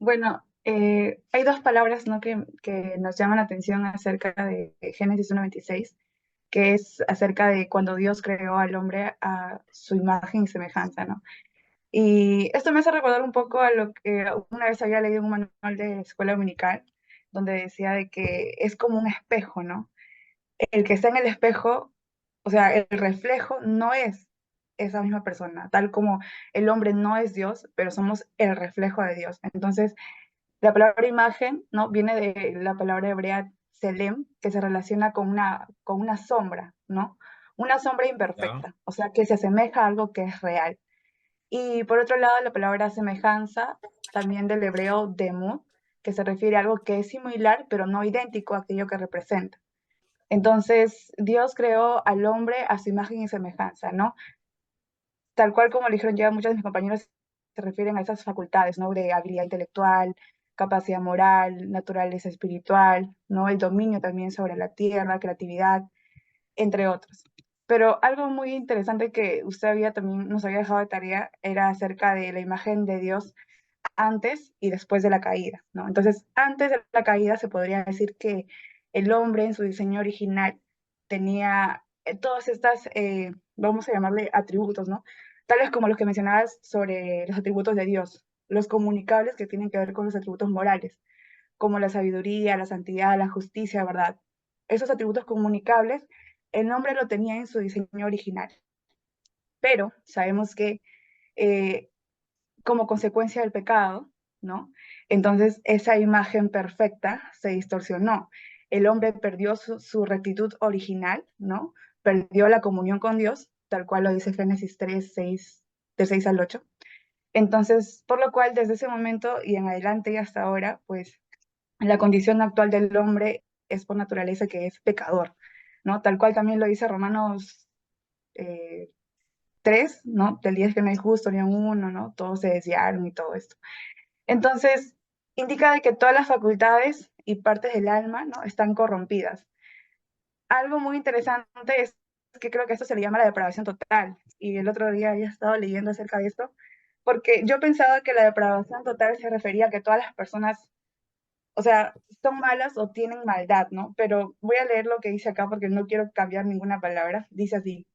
Bueno, hay dos palabras, ¿no? que nos llaman la atención acerca de Génesis 1:26, que es acerca de cuando Dios creó al hombre a su imagen y semejanza, ¿no? Y esto me hace recordar un poco a lo que una vez había leído en un manual de escuela dominical, donde decía de que es como un espejo, ¿no? El que está en el espejo, o sea, el reflejo no es esa misma persona, tal como el hombre no es Dios, pero somos el reflejo de Dios. Entonces, la palabra imagen, ¿no? Viene de la palabra hebrea selem, que se relaciona con una sombra, ¿no? Una sombra ¿Ya? imperfecta, o sea, que se asemeja a algo que es real. Y por otro lado, la palabra semejanza, también del hebreo demut, que se refiere a algo que es similar, pero no idéntico a aquello que representa. Entonces, Dios creó al hombre a su imagen y semejanza, ¿no? Tal cual como lo dijeron ya muchos de mis compañeros, se refieren a esas facultades, ¿no? De habilidad intelectual, capacidad moral, naturaleza espiritual, ¿no? El dominio también sobre la tierra, creatividad, entre otros. Pero algo muy interesante que usted también nos había dejado de tarea era acerca de la imagen de Dios antes y después de la caída, ¿no? Entonces, antes de la caída se podría decir que el hombre en su diseño original tenía todas estas, vamos a llamarle atributos, ¿no? Tales como los que mencionabas sobre los atributos de Dios, los comunicables que tienen que ver con los atributos morales, como la sabiduría, la santidad, la justicia, ¿verdad? Esos atributos comunicables, el hombre lo tenía en su diseño original, pero sabemos que eh, como consecuencia del pecado, ¿no? Entonces esa imagen perfecta se distorsionó. El hombre perdió su rectitud original, ¿no? Perdió la comunión con Dios, tal cual lo dice Génesis 3, 6, de 6 al 8. Entonces, por lo cual, desde ese momento y en adelante y hasta ahora, pues la condición actual del hombre es por naturaleza que es pecador, ¿no? Tal cual también lo dice Romanos eh, 3, ¿no? Del día que no hay justo ni un uno, ¿no? Todos se desviaron y todo esto. Entonces, indica de que todas las facultades y partes del alma, ¿no? Están corrompidas. Algo muy interesante es que creo que esto se le llama la depravación total. Y el otro día había estado leyendo acerca de esto, porque yo pensaba que la depravación total se refería a que todas las personas, o sea, son malas o tienen maldad, ¿no? Pero voy a leer lo que dice acá porque no quiero cambiar ninguna palabra. Dice así: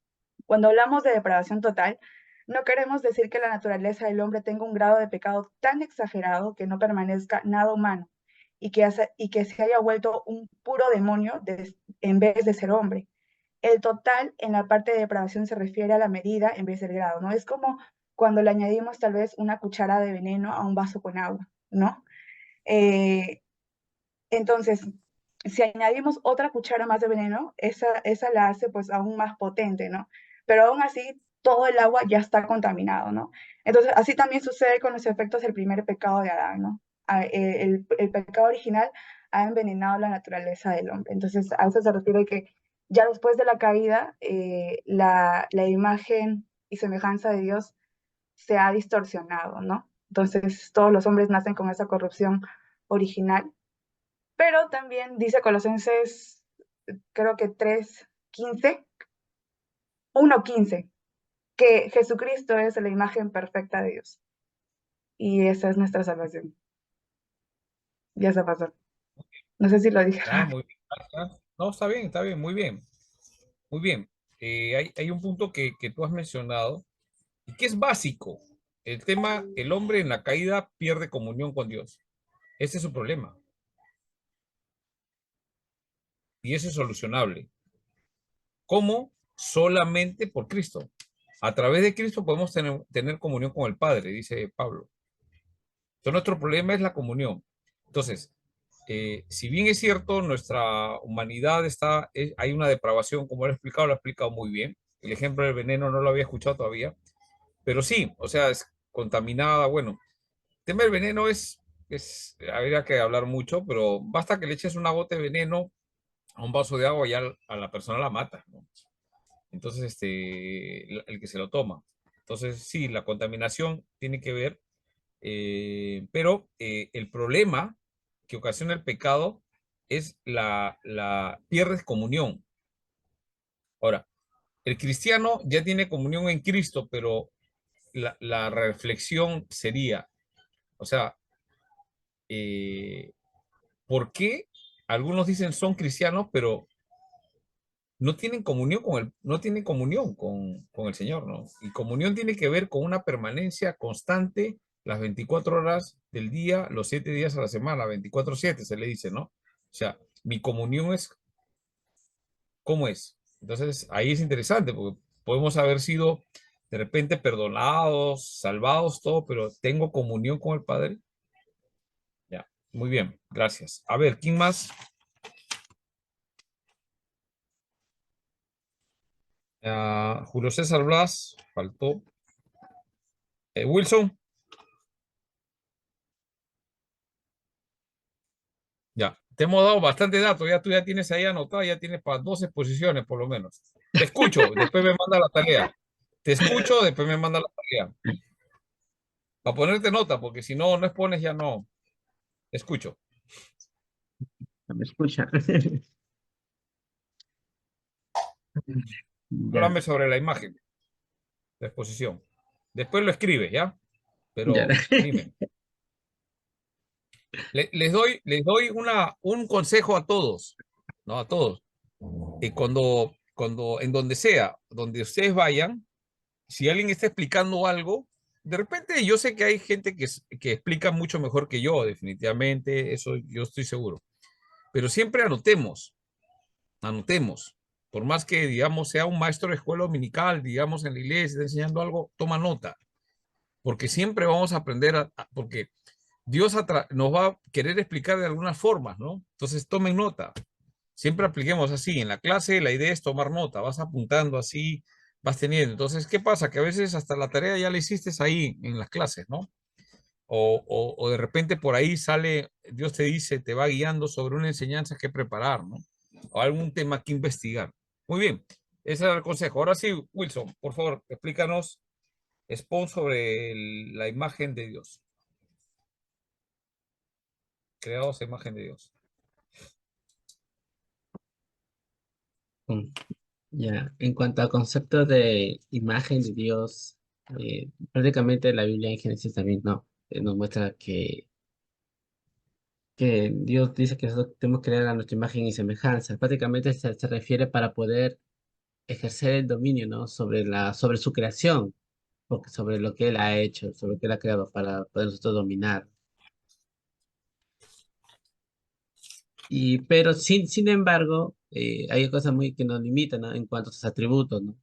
cuando hablamos de depravación total, no queremos decir que la naturaleza del hombre tenga un grado de pecado tan exagerado que no permanezca nada humano y que se haya vuelto un puro demonio en vez de ser hombre. El total en la parte de depravación se refiere a la medida en vez del grado, ¿no? Es como cuando le añadimos tal vez una cuchara de veneno a un vaso con agua, ¿no? Eh, entonces, si añadimos otra cuchara más de veneno, esa la hace pues aún más potente, ¿no? Pero aún así, todo el agua ya está contaminado, ¿no? Entonces, así también sucede con los efectos del primer pecado de Adán, ¿no? El pecado original ha envenenado la naturaleza del hombre. Entonces, a eso se refiere que ya después de la caída, la imagen y semejanza de Dios se ha distorsionado, ¿no? Entonces, todos los hombres nacen con esa corrupción original, pero también dice Colosenses, creo que 3:15, 1:15, que Jesucristo es la imagen perfecta de Dios. Y esa es nuestra salvación. Ya se pasó. No sé si lo dije Ya, rápido. muy bien. No, está bien, muy bien, muy bien. Hay un punto que tú has mencionado y que es básico. El tema, el hombre en la caída pierde comunión con Dios. Ese es su problema y ese es solucionable. ¿Cómo? Solamente por Cristo. A través de Cristo podemos tener comunión con el Padre, dice Pablo. Entonces, nuestro problema es la comunión. Entonces, si bien es cierto, nuestra humanidad está, hay una depravación, como lo ha explicado muy bien. El ejemplo del veneno no lo había escuchado todavía, pero sí, o sea, es contaminada. Bueno, el tema del veneno habría que hablar mucho, pero basta que le eches una gota de veneno a un vaso de agua y ya a la persona la mata, ¿no? Entonces, el que se lo toma. Entonces, sí, la contaminación tiene que ver, pero el problema que ocasiona el pecado es la pierdes comunión. Ahora, el cristiano ya tiene comunión en Cristo, pero la reflexión sería, o sea, ¿por qué algunos dicen son cristianos, pero no tienen comunión no tienen comunión con el Señor, ¿no? Y comunión tiene que ver con una permanencia constante las 24 horas del día, los 7 días a la semana, 24/7 se le dice, ¿no? O sea, mi comunión es cómo es. Entonces, ahí es interesante, porque podemos haber sido de repente perdonados, salvados, todo, pero tengo comunión con el Padre. Ya, muy bien, gracias. A ver, ¿quién más? Julio César Blas, faltó. Wilson, ya. Te hemos dado bastante datos, ya tú ya tienes ahí anotado, ya tienes para 12 exposiciones por lo menos. Te escucho, después me manda la tarea. Te escucho, después me manda la tarea. Para ponerte nota, porque si no, no expones, ya no. Te escucho. ¿No me escucha? Ya, Háblame sobre la imagen, la exposición. Después lo escribes, ¿ya? ya. Pero dime. Les doy un consejo a todos, ¿no? A todos. Cuando, en donde sea, donde ustedes vayan, si alguien está explicando algo, de repente yo sé que hay gente que explica mucho mejor que yo, definitivamente, eso yo estoy seguro. Pero siempre anotemos. Por más que, digamos, sea un maestro de escuela dominical, digamos, en la iglesia, está enseñando algo, toma nota. Porque siempre vamos a aprender, porque Dios nos va a querer explicar de algunas formas, ¿no? Entonces tomen nota. Siempre apliquemos así. En la clase la idea es tomar nota, vas apuntando así, vas teniendo. Entonces, ¿qué pasa? Que a veces hasta la tarea ya la hiciste ahí en las clases, ¿no? O de repente por ahí sale, Dios te dice, te va guiando sobre una enseñanza que preparar, ¿no? O algún tema que investigar. Muy bien, ese era el consejo. Ahora sí, Wilson, por favor, explícanos, expon sobre la imagen de Dios, creados a imagen de Dios. Mm, ya. En cuanto al concepto de imagen de Dios, prácticamente la Biblia en Génesis también no, nos muestra que Dios dice que nosotros tenemos que crear a nuestra imagen y semejanza. Prácticamente se refiere para poder ejercer el dominio, ¿no? Sobre su creación, porque sobre lo que Él ha hecho, sobre lo que Él ha creado para poder nosotros dominar. Pero sin embargo, hay cosas muy que nos limitan, ¿no? En cuanto a sus atributos, ¿no?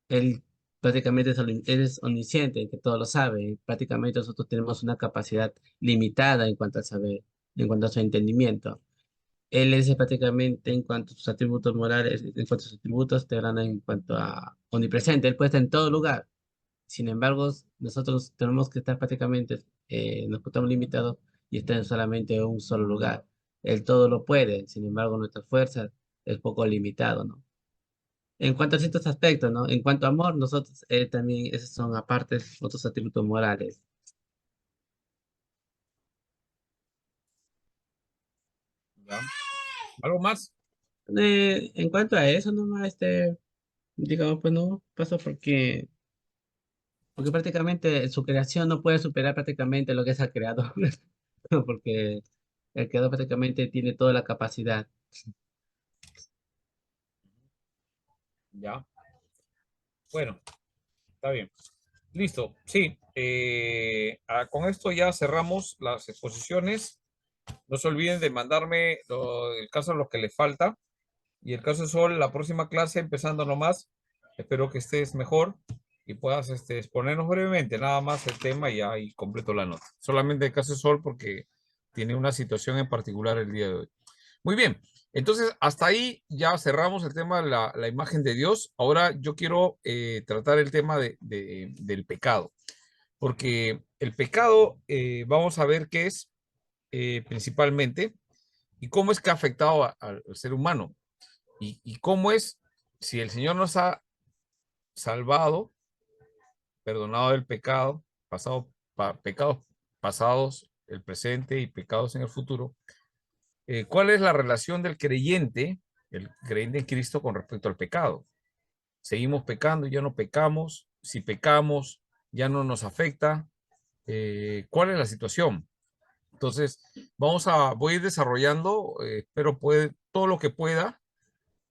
Él prácticamente él es omnisciente, que todo lo sabe. Prácticamente nosotros tenemos una capacidad limitada en cuanto al saber, en cuanto a su entendimiento. Él es prácticamente en cuanto a sus atributos morales, en cuanto a sus atributos, te hablan en cuanto a omnipresente. Él puede estar en todo lugar. Sin embargo, nosotros tenemos que estar prácticamente, nos estamos limitados y estar en solamente un solo lugar. Él todo lo puede, sin embargo, nuestra fuerza es poco limitado, ¿no? En cuanto a ciertos aspectos, ¿no? En cuanto a amor, nosotros también, esos son aparte otros atributos morales. ¿Ya? ¿Algo más? En cuanto a eso, nomás, digamos, pues no pasa porque prácticamente su creación no puede superar prácticamente lo que es el creador, porque el creador prácticamente tiene toda la capacidad. Ya. Bueno, está bien. Listo, sí. Con esto ya cerramos las exposiciones. No se olviden de mandarme el caso de lo que les falta. Y el caso de Sol, la próxima clase, empezando nomás. Espero que estés mejor y puedas exponernos brevemente nada más el tema y ahí completo la nota. Solamente el caso de Sol porque tiene una situación en particular el día de hoy. Muy bien, entonces hasta ahí ya cerramos el tema de la imagen de Dios. Ahora yo quiero tratar el tema del pecado, porque el pecado vamos a ver qué es principalmente y cómo es que ha afectado al ser humano y cómo es si el Señor nos ha salvado, perdonado del pecado, pecados pasados, el presente y pecados en el futuro. ¿Cuál es la relación del creyente, el creyente en Cristo, con respecto al pecado? ¿Seguimos pecando, ya no pecamos? Si pecamos, ya no nos afecta. ¿Cuál es la situación? Entonces, voy a ir desarrollando, espero todo lo que pueda,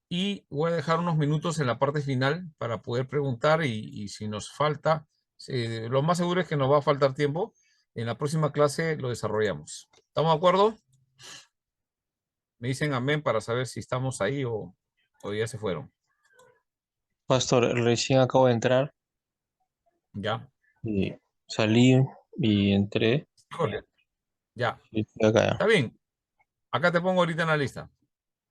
y voy a dejar unos minutos en la parte final para poder preguntar y si nos falta, lo más seguro es que nos va a faltar tiempo. En la próxima clase lo desarrollamos. ¿Estamos de acuerdo? Me dicen amén para saber si estamos ahí o ya se fueron. Pastor, recién acabo de entrar Ya. y salí y entré Híjole, ya. y estoy acá Está ya. bien. Acá te pongo ahorita en la lista.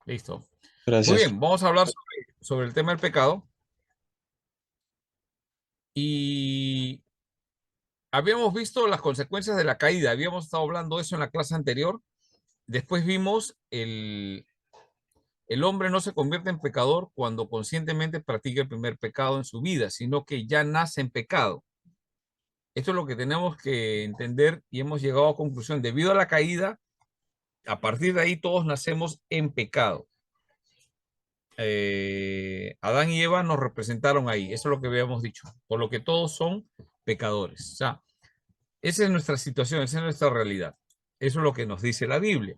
Listo. Muy Gracias. bien, vamos a hablar sobre el tema del pecado. Y habíamos visto las consecuencias de la caída. Habíamos estado hablando de eso en la clase anterior. Después vimos el hombre no se convierte en pecador cuando conscientemente practica el primer pecado en su vida, sino que ya nace en pecado. Esto es lo que tenemos que entender y hemos llegado a conclusión. Debido a la caída, a partir de ahí todos nacemos en pecado. Adán y Eva nos representaron ahí. Eso es lo que habíamos dicho. Por lo que todos son pecadores. O sea, esa es nuestra situación, esa es nuestra realidad. Eso es lo que nos dice la Biblia.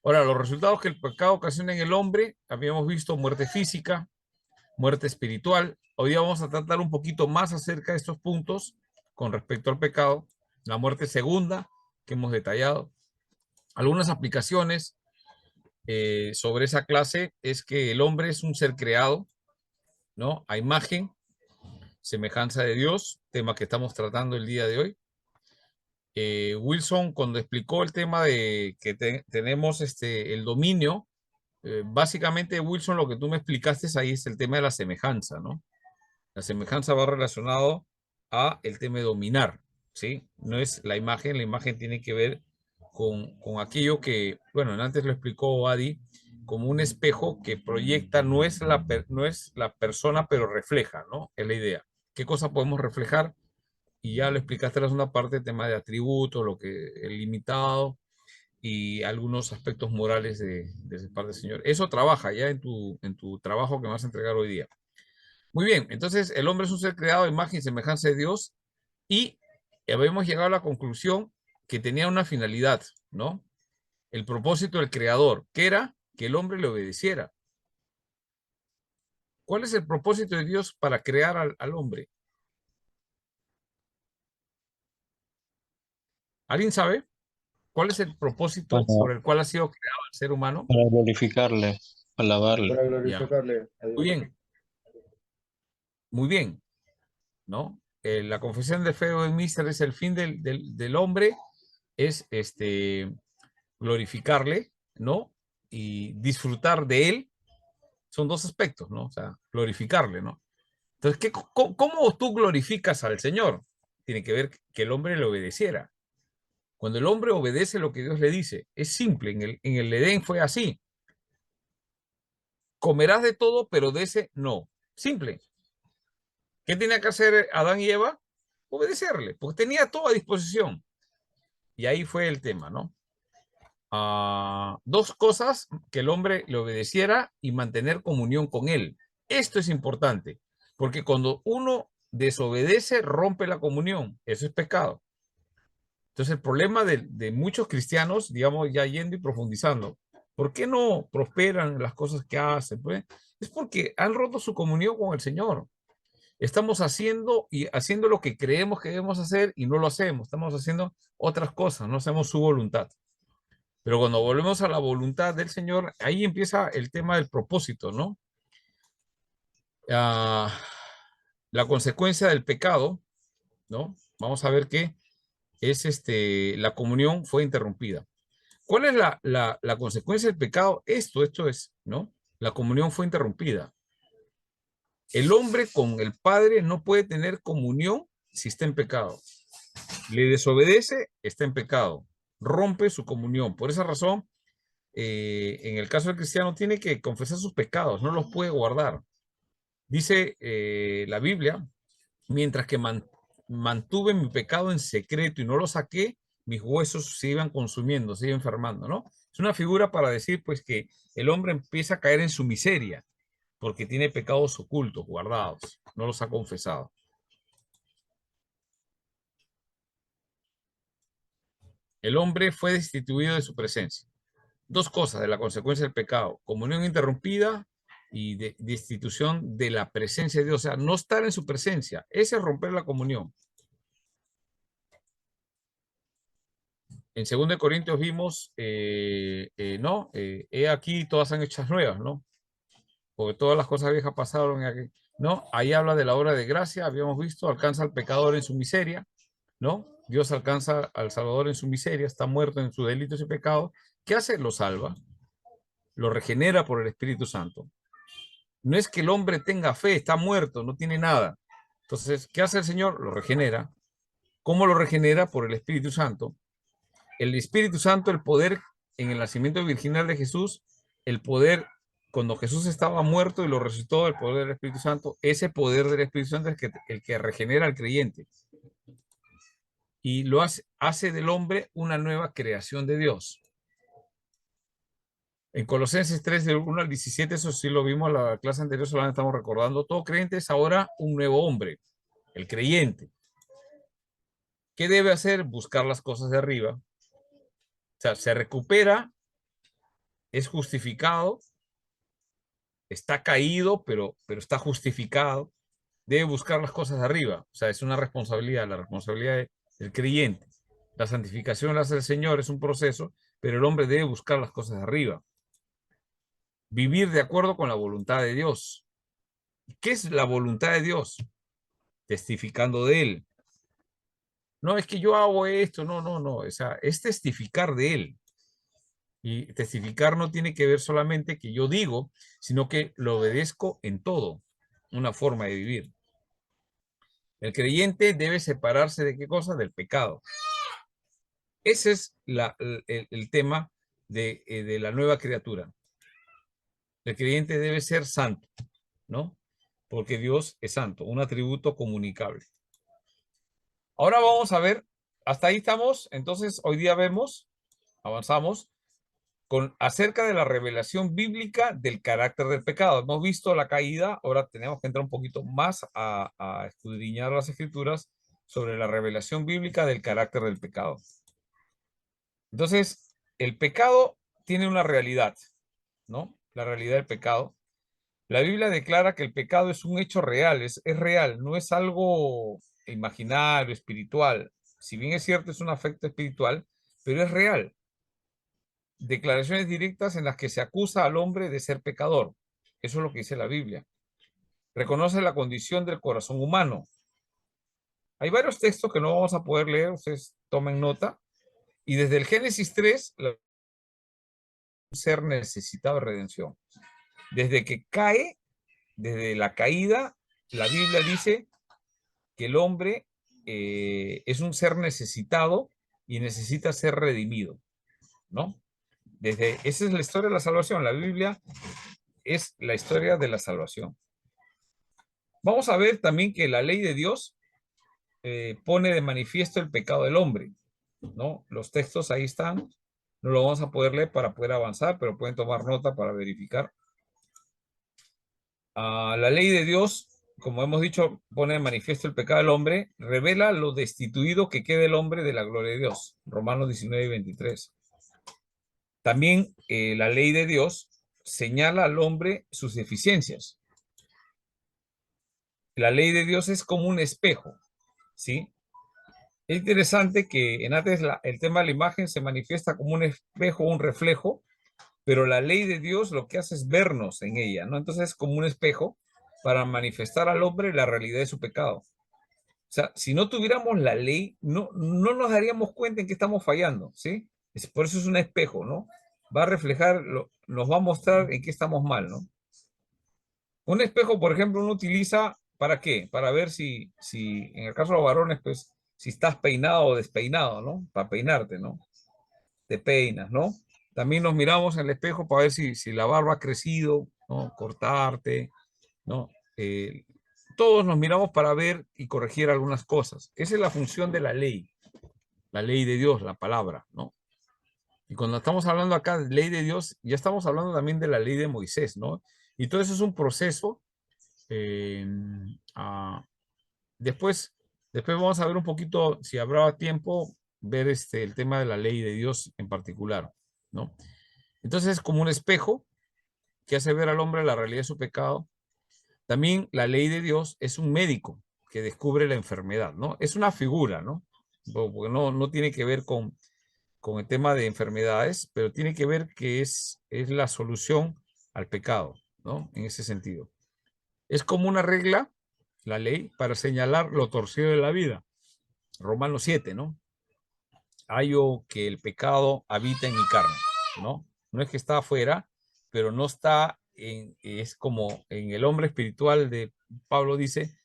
Ahora, los resultados que el pecado ocasiona en el hombre, habíamos visto muerte física, muerte espiritual. Hoy día vamos a tratar un poquito más acerca de estos puntos con respecto al pecado. La muerte segunda, que hemos detallado. Algunas aplicaciones sobre esa clase es que el hombre es un ser creado, ¿no? A imagen, semejanza de Dios, tema que estamos tratando el día de hoy. Wilson, cuando explicó el tema de que tenemos el dominio, básicamente, Wilson, lo que tú me explicaste ahí es el tema de la semejanza, ¿no? La semejanza va relacionado a el tema de dominar, ¿sí? No es la imagen tiene que ver con aquello que, bueno, antes lo explicó Adi, como un espejo que proyecta, no es la persona, pero refleja, ¿no? Es la idea. ¿Qué cosa podemos reflejar? Y ya lo explicaste en la segunda parte, el tema de atributos, lo que el limitado y algunos aspectos morales de esa parte del Señor. Eso trabaja ya en tu trabajo que me vas a entregar hoy día. Muy bien, entonces el hombre es un ser creado a imagen y semejanza de Dios y habíamos llegado a la conclusión que tenía una finalidad, ¿no? El propósito del creador, que era que el hombre le obedeciera. ¿Cuál es el propósito de Dios para crear al hombre? ¿Alguien sabe cuál es el propósito Para, por el cual ha sido creado el ser humano? para glorificarle, alabarle. Para Ya, glorificarle a muy Dios. bien, muy bien, ¿no? La confesión de fe de Mister es el fin del hombre, es glorificarle, ¿no? Y disfrutar de él, son dos aspectos, ¿no? O sea, glorificarle, ¿no? Entonces, ¿cómo tú glorificas al Señor? Tiene que ver que el hombre le obedeciera. Cuando el hombre obedece lo que Dios le dice, es simple, en el Edén fue así. Comerás de todo, pero de ese no. Simple. ¿Qué tenía que hacer Adán y Eva? Obedecerle, porque tenía todo a disposición. Y ahí fue el tema, ¿no? Dos cosas, que el hombre le obedeciera y mantener comunión con él. Esto es importante, porque cuando uno desobedece, rompe la comunión. Eso es pecado. Entonces, el problema de muchos cristianos, digamos, ya yendo y profundizando, ¿por qué no prosperan las cosas que hacen? Pues, es porque han roto su comunión con el Señor. Estamos haciendo lo que creemos que debemos hacer y no lo hacemos. Estamos haciendo otras cosas, no hacemos su voluntad. Pero cuando volvemos a la voluntad del Señor, ahí empieza el tema del propósito, ¿no? Ah, la consecuencia del pecado, ¿no? Vamos a ver que es la comunión fue interrumpida. ¿Cuál es la consecuencia del pecado? Esto es, ¿no? La comunión fue interrumpida. El hombre con el Padre no puede tener comunión si está en pecado. Le desobedece, está en pecado. Rompe su comunión. Por esa razón, en el caso del cristiano, tiene que confesar sus pecados, no los puede guardar. Dice la Biblia, mientras que mantuve mi pecado en secreto y no lo saqué, mis huesos se iban consumiendo, se iban enfermando, ¿no? Es una figura para decir, pues, que el hombre empieza a caer en su miseria porque tiene pecados ocultos, guardados, no los ha confesado. El hombre fue destituido de su presencia. Dos cosas de la consecuencia del pecado: comunión interrumpida y destitución de la presencia de Dios. O sea, no estar en su presencia. Ese es romper la comunión. En 2 Corintios vimos, ¿no? He aquí todas han hechas nuevas, ¿no? Porque todas las cosas viejas pasaron aquí, ¿no? Ahí habla de la obra de gracia, habíamos visto, alcanza al pecador en su miseria, ¿no? Dios alcanza al Salvador en su miseria, está muerto en sus delitos y pecados. ¿Qué hace? Lo salva, lo regenera por el Espíritu Santo. No es que el hombre tenga fe, está muerto, no tiene nada. Entonces, ¿qué hace el Señor? Lo regenera. ¿Cómo lo regenera? Por el Espíritu Santo. El Espíritu Santo, el poder en el nacimiento virginal de Jesús, el poder cuando Jesús estaba muerto y lo resucitó, el poder del Espíritu Santo, ese poder del Espíritu Santo es el que regenera al creyente y lo hace del hombre una nueva creación de Dios. En Colosenses 3, del 1 al 17, eso sí lo vimos en la clase anterior, solamente estamos recordando, todo creyente es ahora un nuevo hombre, el creyente. ¿Qué debe hacer? Buscar las cosas de arriba. O sea, se recupera, es justificado, está caído, pero está justificado. Debe buscar las cosas de arriba. O sea, es una responsabilidad, la responsabilidad del creyente. La santificación la hace el Señor, es un proceso, pero el hombre debe buscar las cosas de arriba. Vivir de acuerdo con la voluntad de Dios. ¿Qué es la voluntad de Dios? Testificando de Él. No es que yo hago esto, no. O sea, es testificar de Él. Y testificar no tiene que ver solamente que yo digo, sino que lo obedezco en todo. Una forma de vivir. El creyente debe separarse de qué cosa? Del pecado. Ese es el tema de la nueva criatura. El creyente debe ser santo, ¿no? Porque Dios es santo, un atributo comunicable. Ahora vamos a ver, hasta ahí estamos. Entonces, hoy día vemos, avanzamos, acerca de la revelación bíblica del carácter del pecado. Hemos visto la caída, ahora tenemos que entrar un poquito más a escudriñar las escrituras sobre la revelación bíblica del carácter del pecado. Entonces, el pecado tiene una realidad, ¿no? La realidad del pecado. La Biblia declara que el pecado es un hecho real, es real, no es algo imaginario, espiritual. Si bien es cierto, es un afecto espiritual, pero es real. Declaraciones directas en las que se acusa al hombre de ser pecador. Eso es lo que dice la Biblia. Reconoce la condición del corazón humano. Hay varios textos que no vamos a poder leer, ustedes tomen nota. Y desde el Génesis 3, un ser necesitado de redención. Desde que cae, desde la caída, la Biblia dice que el hombre es un ser necesitado y necesita ser redimido, ¿no? Esa es la historia de la salvación. La Biblia es la historia de la salvación. Vamos a ver también que la ley de Dios pone de manifiesto el pecado del hombre, ¿no? Los textos ahí están, no lo vamos a poder leer para poder avanzar, pero pueden tomar nota para verificar. La ley de Dios, como hemos dicho, pone de manifiesto el pecado del hombre, revela lo destituido que queda el hombre de la gloria de Dios. Romanos 19 y 23. También la ley de Dios señala al hombre sus deficiencias. La ley de Dios es como un espejo, ¿sí? Es interesante que en antes el tema de la imagen se manifiesta como un espejo, un reflejo, pero la ley de Dios lo que hace es vernos en ella, ¿no? Entonces es como un espejo para manifestar al hombre la realidad de su pecado. O sea, si no tuviéramos la ley, no nos daríamos cuenta en que estamos fallando, ¿sí? Por eso es un espejo, ¿no? Va a reflejar, nos va a mostrar en qué estamos mal, ¿no? Un espejo, por ejemplo, uno utiliza, ¿para qué? Para ver si en el caso de los varones, pues, si estás peinado o despeinado, ¿no? Para peinarte, ¿no? Te peinas, ¿no? También nos miramos en el espejo para ver si la barba ha crecido, ¿no? Cortarte, ¿no? Todos nos miramos para ver y corregir algunas cosas. Esa es la función de la ley de Dios, la palabra, ¿no? Y cuando estamos hablando acá de ley de Dios, ya estamos hablando también de la ley de Moisés, ¿no? Y todo eso es un proceso. Después vamos a ver un poquito, si habrá tiempo, ver el tema de la ley de Dios en particular, ¿no? Entonces es como un espejo que hace ver al hombre la realidad de su pecado. También la ley de Dios es un médico que descubre la enfermedad, ¿no? Es una figura, ¿no? Porque no tiene que ver con el tema de enfermedades, pero tiene que ver que es la solución al pecado, ¿no? En ese sentido. Es como una regla, la ley, para señalar lo torcido de la vida. Romanos 7, ¿no? Hallo que el pecado habita en mi carne, ¿no? No es que está afuera, pero no está es como en el hombre espiritual de Pablo dice,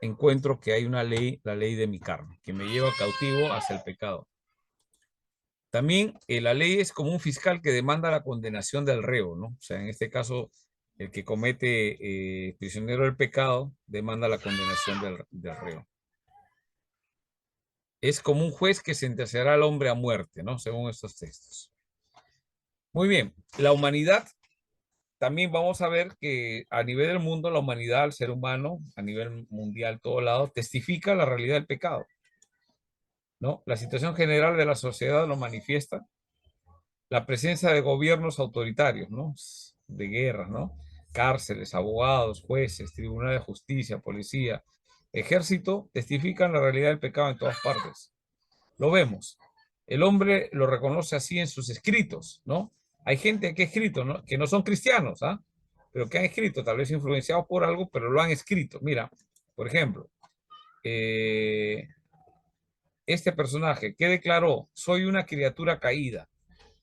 encuentro que hay una ley, la ley de mi carne, que me lleva cautivo hacia el pecado. También la ley es como un fiscal que demanda la condenación del reo, ¿no? O sea, en este caso, el que comete prisionero del pecado demanda la condenación del reo. Es como un juez que sentenciará al hombre a muerte, ¿no? Según estos textos. Muy bien, la humanidad, también vamos a ver que a nivel del mundo, la humanidad, el ser humano, a nivel mundial, todo lado, testifica la realidad del pecado, ¿no? La situación general de la sociedad lo manifiesta. La presencia de gobiernos autoritarios, ¿no? De guerras, ¿no? Cárceles, abogados, jueces, tribunales de justicia, policía, ejército, testifican la realidad del pecado en todas partes. Lo vemos. El hombre lo reconoce así en sus escritos, ¿no? Hay gente que ha escrito, ¿no? Que no son cristianos, ¿ah? Pero que han escrito, tal vez influenciados por algo, pero lo han escrito. Mira, por ejemplo, este personaje que declaró, soy una criatura caída,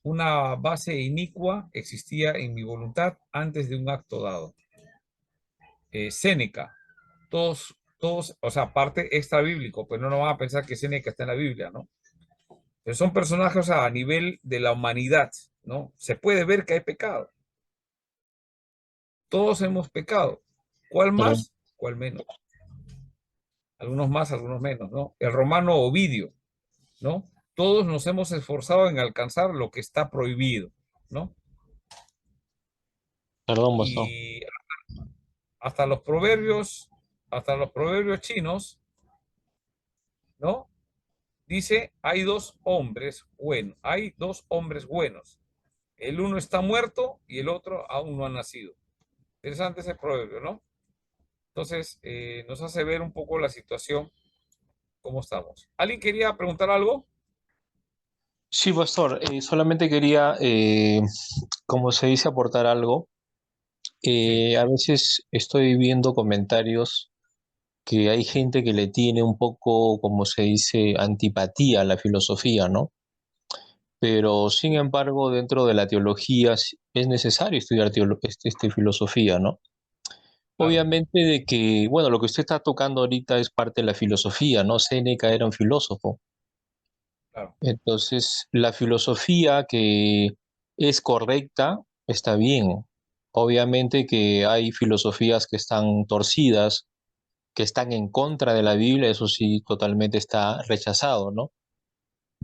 una base inicua existía en mi voluntad antes de un acto dado. Séneca, todos, o sea, parte extra bíblico, pues no nos van a pensar que Séneca está en la Biblia, ¿no? Pero son personajes, o sea, a nivel de la humanidad, ¿no? Se puede ver que hay pecado. Todos hemos pecado. ¿Cuál Pero, más? ¿Cuál menos? Algunos más, algunos menos, ¿no? El romano Ovidio, ¿no? Todos nos hemos esforzado en alcanzar lo que está prohibido, ¿no? perdón, pastor. Y hasta los proverbios chinos, ¿no? Dice, hay dos hombres buenos. El uno está muerto y el otro aún no ha nacido. Interesante ese proverbio, ¿no? Entonces, nos hace ver un poco la situación, cómo estamos. ¿Alguien quería preguntar algo? Sí, pastor, solamente quería, como se dice, aportar algo. Sí, A veces estoy viendo comentarios que hay gente que le tiene un poco, como se dice, antipatía a la filosofía, ¿no? Pero sin embargo, dentro de la teología es necesario estudiar filosofía, ¿no? claro, Obviamente de que, bueno, lo que usted está tocando ahorita es parte de la filosofía, ¿no? Séneca era un filósofo. claro. Entonces, la filosofía que es correcta está bien. Obviamente que hay filosofías que están torcidas, que están en contra de la Biblia, eso sí, totalmente está rechazado, ¿no?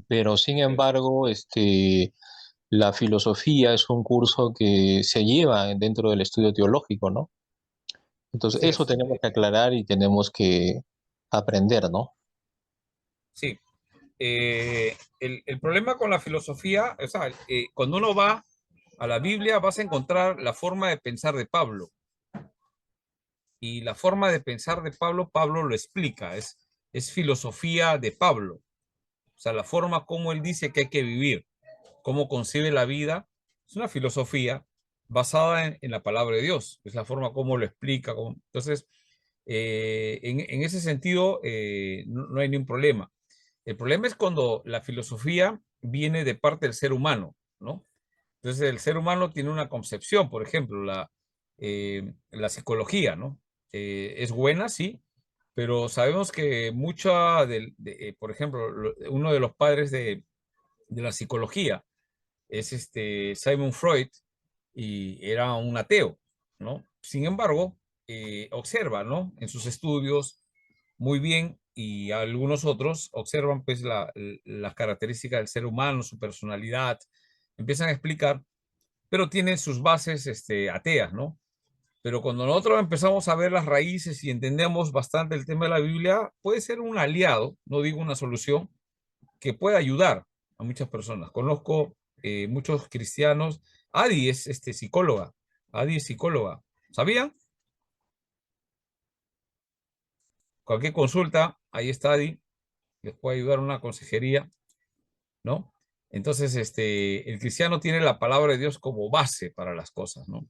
Pero sin Así es. embargo, la filosofía es un curso que se lleva dentro del estudio teológico, ¿no? Entonces, Así eso es. tenemos que aclarar y tenemos que aprender, ¿no? Sí. El problema con la filosofía, o sea, cuando uno va a la Biblia, vas a encontrar la forma de pensar de Pablo. Y la forma de pensar de Pablo, Pablo lo explica, es filosofía de Pablo. O sea, la forma como él dice que hay que vivir, cómo concibe la vida, es una filosofía basada en la palabra de Dios. Es la forma como lo explica. Entonces, en ese sentido, no hay ningún problema. El problema es cuando la filosofía viene de parte del ser humano, ¿no? Entonces, el ser humano tiene una concepción, por ejemplo, la psicología, ¿no? Es buena, sí, pero sabemos que mucha por ejemplo, uno de los padres de la psicología es Sigmund Freud y era un ateo, ¿no? Sin embargo, observa, ¿no? En sus estudios muy bien y algunos otros observan pues las características del ser humano, su personalidad, empiezan a explicar, pero tienen sus bases ateas, ¿no? Pero cuando nosotros empezamos a ver las raíces y entendemos bastante el tema de la Biblia, puede ser un aliado, no digo una solución, que puede ayudar a muchas personas. Conozco muchos cristianos. Adi es psicóloga. Adi es psicóloga. ¿Sabían? Cualquier consulta, ahí está Adi. Les puede ayudar una consejería, ¿no? Entonces, el cristiano tiene la palabra de Dios como base para las cosas, ¿no?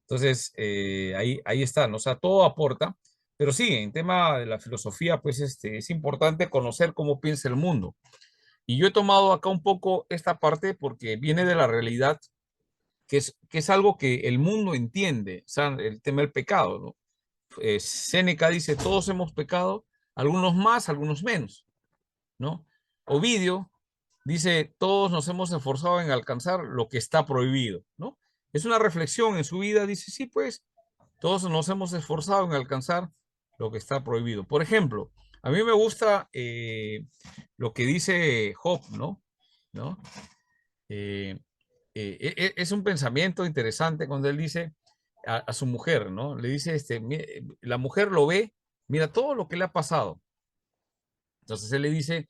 Entonces, ahí está, ¿no? O sea, todo aporta. Pero sí, en tema de la filosofía, pues es importante conocer cómo piensa el mundo. Y yo he tomado acá un poco esta parte porque viene de la realidad, que es algo que el mundo entiende, o sea, el tema del pecado, ¿no? Séneca dice, todos hemos pecado, algunos más, algunos menos, ¿no? Ovidio dice, todos nos hemos esforzado en alcanzar lo que está prohibido, ¿no? Es una reflexión en su vida, dice, sí, pues, todos nos hemos esforzado en alcanzar lo que está prohibido. Por ejemplo, a mí me gusta lo que dice Job, ¿no? ¿No? Es un pensamiento interesante cuando él dice a su mujer, ¿no? Le dice, la mujer lo ve, mira todo lo que le ha pasado. Entonces él le dice,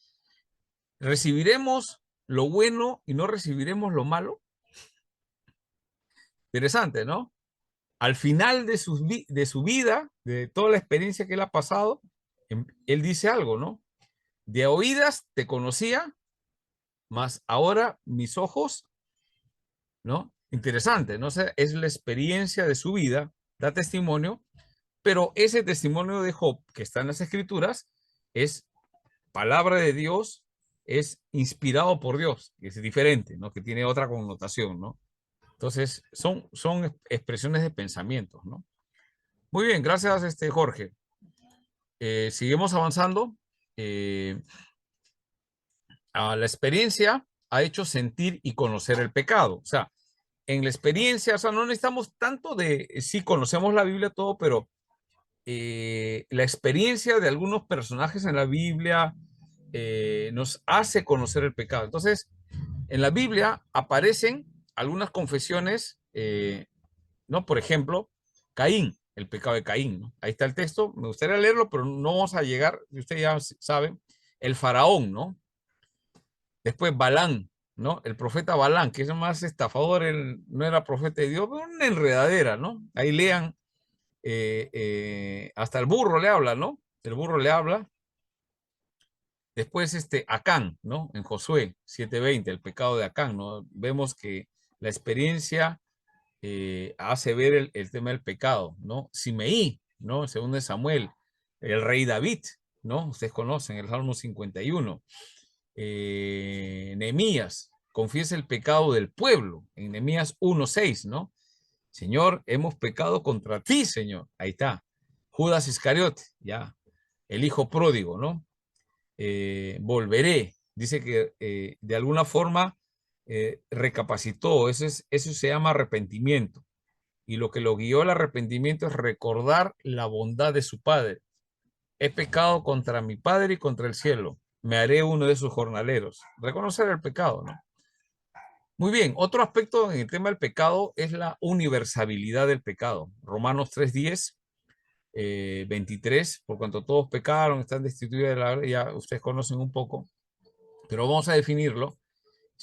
¿recibiremos lo bueno y no recibiremos lo malo? Interesante, ¿no? Al final de su vida, de toda la experiencia que él ha pasado, él dice algo, ¿no? De oídas te conocía, mas ahora mis ojos, ¿no? Interesante, ¿no? O sea, es la experiencia de su vida, da testimonio, pero ese testimonio de Job que está en las escrituras es palabra de Dios, es inspirado por Dios, que es diferente, ¿no? Que tiene otra connotación, ¿no? Entonces, son expresiones de pensamientos, ¿no? Muy bien, gracias, Jorge. Seguimos avanzando. La experiencia ha hecho sentir y conocer el pecado. O sea, en la experiencia, o sea, no necesitamos tanto sí conocemos la Biblia todo, pero la experiencia de algunos personajes en la Biblia nos hace conocer el pecado. Entonces, en la Biblia aparecen algunas confesiones, ¿no? Por ejemplo, Caín, el pecado de Caín, ¿no? Ahí está el texto, me gustaría leerlo, pero no vamos a llegar, ustedes ya saben, el faraón, ¿no? Después Balán, ¿no? El profeta Balán, que es más estafador, él no era profeta de Dios, pero una enredadera, ¿no? Ahí lean, hasta el burro le habla, ¿no? El burro le habla. Después Acán, ¿no? En Josué 7:20, el pecado de Acán, ¿no? Vemos que la experiencia hace ver el tema del pecado, ¿no? Simeí, ¿no? Según de Samuel, el rey David, ¿no? Ustedes conocen el Salmo 51. Nehemías confiesa el pecado del pueblo en Nehemías 1:6, ¿no? Señor, hemos pecado contra ti, Señor. Ahí está. Judas Iscariote, ya. El hijo pródigo, ¿no? Volveré. Dice que de alguna forma recapacitó. Eso se llama arrepentimiento. Y lo que lo guió al arrepentimiento es recordar la bondad de su padre. He pecado contra mi padre y contra el cielo. Me haré uno de sus jornaleros. Reconocer el pecado, ¿no? Muy bien, otro aspecto en el tema del pecado es la universalidad del pecado. Romanos 3:10, 23, por cuanto todos pecaron, están destituidos de la gloria, ya ustedes conocen un poco, pero vamos a definirlo.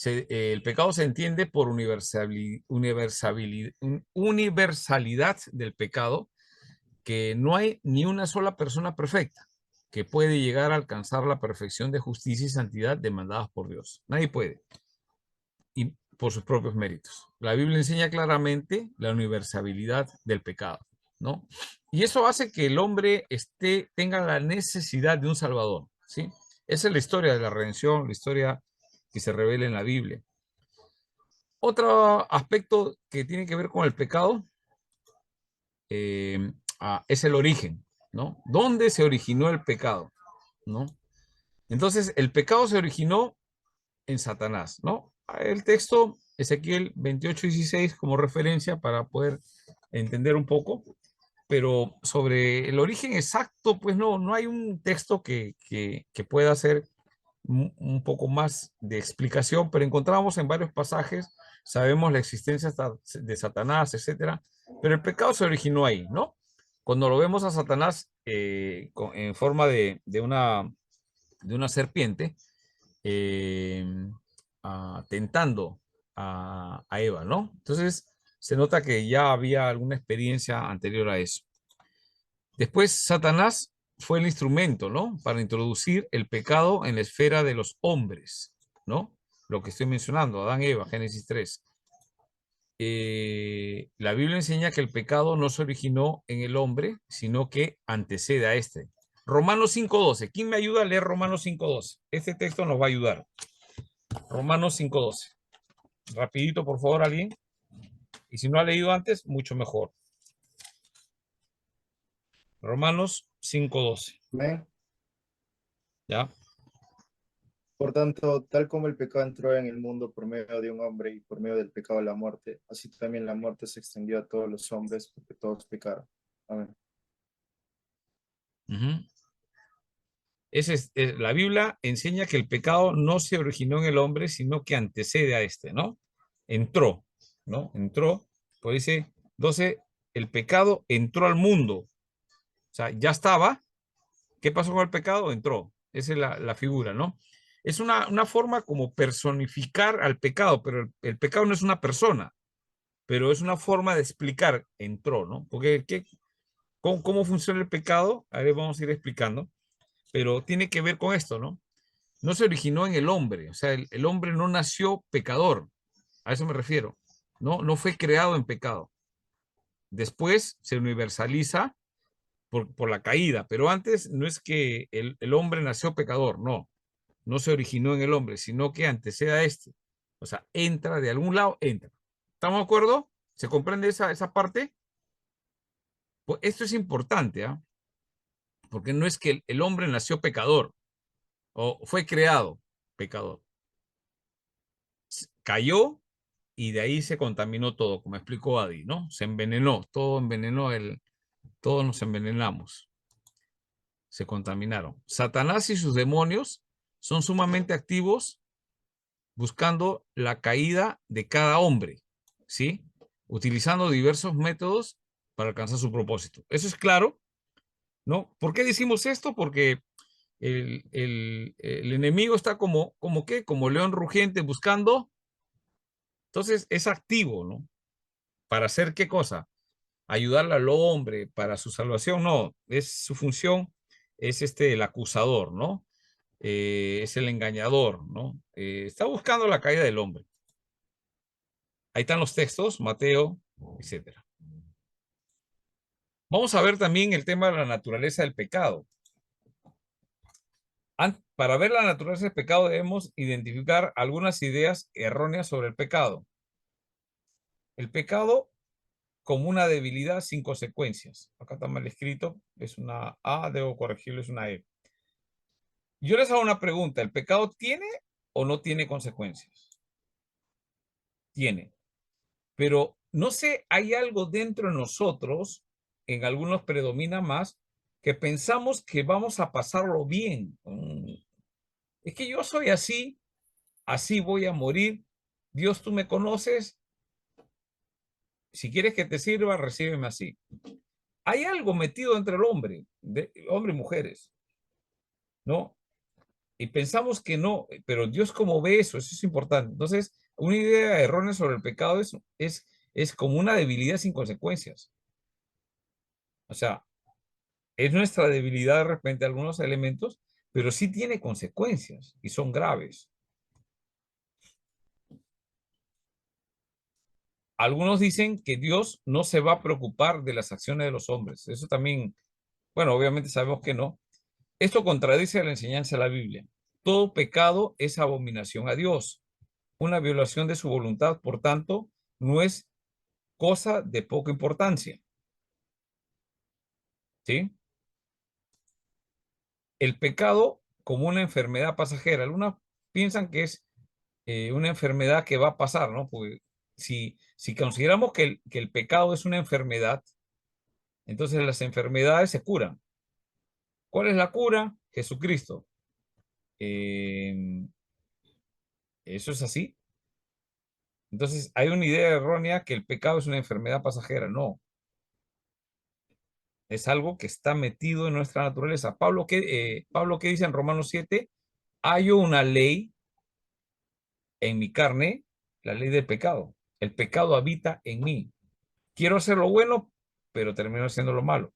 El pecado se entiende por universalidad del pecado, que no hay ni una sola persona perfecta que puede llegar a alcanzar la perfección de justicia y santidad demandadas por Dios. Nadie puede. Y por sus propios méritos. La Biblia enseña claramente la universalidad del pecado, ¿no? Y eso hace que el hombre tenga la necesidad de un Salvador, ¿sí? Esa es la historia de la redención, la historia que se revela en la Biblia. Otro aspecto que tiene que ver con el pecado es el origen, ¿no? ¿Dónde se originó el pecado? ¿No? Entonces, el pecado se originó en Satanás, ¿no? El texto, Ezequiel 28:16 como referencia para poder entender un poco, pero sobre el origen exacto, pues no hay un texto que pueda hacer un poco más de explicación, pero encontramos en varios pasajes, sabemos la existencia de Satanás, etcétera, pero el pecado se originó ahí, ¿no? Cuando lo vemos a Satanás en forma de una serpiente, eh, tentando a Eva, ¿no? Entonces se nota que ya había alguna experiencia anterior a eso. Después Satanás fue el instrumento, ¿no? Para introducir el pecado en la esfera de los hombres, ¿no? Lo que estoy mencionando, Adán y Eva, Génesis 3. La Biblia enseña que el pecado no se originó en el hombre, sino que antecede a este. Romanos 5:12. ¿Quién me ayuda a leer Romanos 5:12? Este texto nos va a ayudar. Romanos 5:12. Rapidito, por favor, alguien. Y si no ha leído antes, mucho mejor. Romanos 5:12. Amén. ¿Ya? Por tanto, tal como el pecado entró en el mundo por medio de un hombre y por medio del pecado la muerte, así también la muerte se extendió a todos los hombres porque todos pecaron. Amén. Uh-huh. La Biblia enseña que el pecado no se originó en el hombre, sino que antecede a este, ¿no? Entró, ¿no? Entró, pues dice 12, el pecado entró al mundo. O sea, ya estaba. ¿Qué pasó con el pecado? Entró. Esa es la figura, ¿no? Es una forma como personificar al pecado, pero el pecado no es una persona, pero es una forma de explicar, entró, ¿no? Porque ¿cómo funciona el pecado? A ver, vamos a ir explicando, pero tiene que ver con esto, ¿no? No se originó en el hombre, o sea, el hombre no nació pecador, a eso me refiero, no fue creado en pecado. Después se universaliza por la caída, pero antes no es que el hombre nació pecador, no se originó en el hombre, sino que antecede a este. O sea, entra de algún lado, entra. ¿Estamos de acuerdo? ¿Se comprende esa parte? Pues esto es importante, ¿ah? Porque no es que el hombre nació pecador o fue creado pecador. Cayó y de ahí se contaminó todo, como explicó Adi, ¿no? Se envenenó, todo envenenó, todos nos envenenamos, se contaminaron. Satanás y sus demonios son sumamente activos buscando la caída de cada hombre, ¿sí? Utilizando diversos métodos para alcanzar su propósito. Eso es claro, ¿no? ¿Por qué decimos esto? Porque el enemigo está ¿qué? Como león rugiente buscando. Entonces es activo, ¿no? ¿Para hacer qué cosa? Ayudarle al hombre para su salvación, no. Su función es el acusador, ¿no? Es el engañador, ¿no? Está buscando la caída del hombre. Ahí están los textos, Mateo, etcétera. Vamos a ver también el tema de la naturaleza del pecado. Para ver la naturaleza del pecado debemos identificar algunas ideas erróneas sobre el pecado. El pecado como una debilidad sin consecuencias. Acá está mal escrito, es una A, debo corregirlo, es una E. Yo les hago una pregunta, ¿el pecado tiene o no tiene consecuencias? Tiene. Pero no sé, hay algo dentro de nosotros, en algunos predomina más, que pensamos que vamos a pasarlo bien. Es que yo soy así, así voy a morir. Dios, tú me conoces. Si quieres que te sirva, recíbeme así. Hay algo metido entre el hombre, hombre y mujeres, ¿no? Y pensamos que no, pero Dios cómo ve eso es importante. Entonces, una idea errónea sobre el pecado es como una debilidad sin consecuencias. O sea, es nuestra debilidad de repente algunos elementos, pero sí tiene consecuencias y son graves. Algunos dicen que Dios no se va a preocupar de las acciones de los hombres. Eso también, bueno, obviamente sabemos que no. Esto contradice la enseñanza de la Biblia. Todo pecado es abominación a Dios. Una violación de su voluntad, por tanto, no es cosa de poca importancia. ¿Sí? El pecado como una enfermedad pasajera. Algunos piensan que es una enfermedad que va a pasar, ¿no? Porque si consideramos que el pecado es una enfermedad, entonces las enfermedades se curan. ¿Cuál es la cura? Jesucristo. Eso es así. Entonces hay una idea errónea que el pecado es una enfermedad pasajera. No. Es algo que está metido en nuestra naturaleza. Pablo, ¿qué dice en Romanos 7? Hay una ley en mi carne la ley del pecado. El pecado habita en mí. Quiero hacer lo bueno, pero termino haciendo lo malo.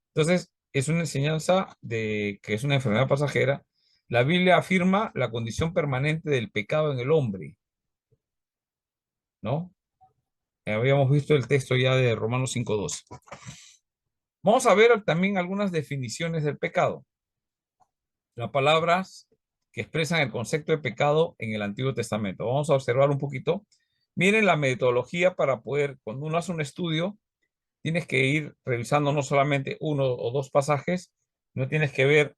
Entonces, es una enseñanza de que es una enfermedad pasajera. La Biblia afirma la condición permanente del pecado en el hombre, ¿no? Habíamos visto el texto ya de Romanos 5:12. Vamos a ver también algunas definiciones del pecado. Las palabras que expresan el concepto de pecado en el Antiguo Testamento. Vamos a observar un poquito. Miren la metodología para poder, cuando uno hace un estudio, tienes que ir revisando no solamente uno o dos pasajes, no tienes que ver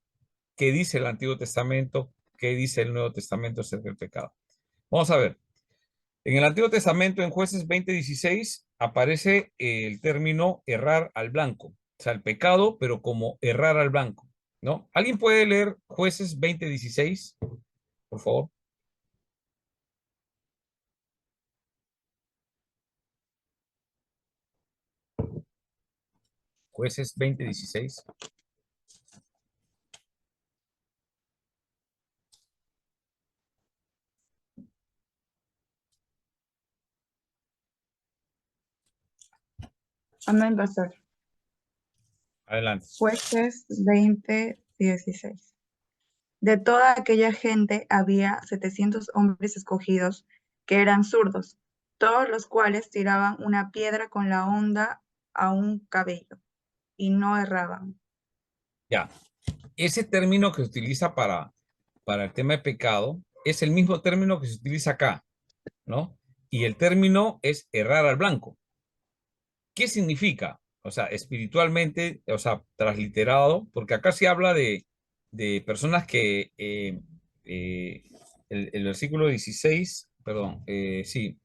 qué dice el Antiguo Testamento, qué dice el Nuevo Testamento acerca del pecado. Vamos a ver. En el Antiguo Testamento, en Jueces 20:16, aparece el término errar al blanco. O sea, el pecado, pero como errar al blanco, ¿no? ¿Alguien puede leer Jueces 20:16, por favor? Jueces 20:16. Amén, pastor. Adelante. Jueces 20:16. De toda aquella gente había 700 hombres escogidos que eran zurdos, todos los cuales tiraban una piedra con la honda a un cabello, y no erraban. Ya. Ese término que se utiliza para el tema de pecado es el mismo término que se utiliza acá, ¿no? Y el término es errar al blanco. ¿Qué significa? O sea, espiritualmente, o sea, transliterado, porque acá se habla de personas que el versículo 16, perdón, sí,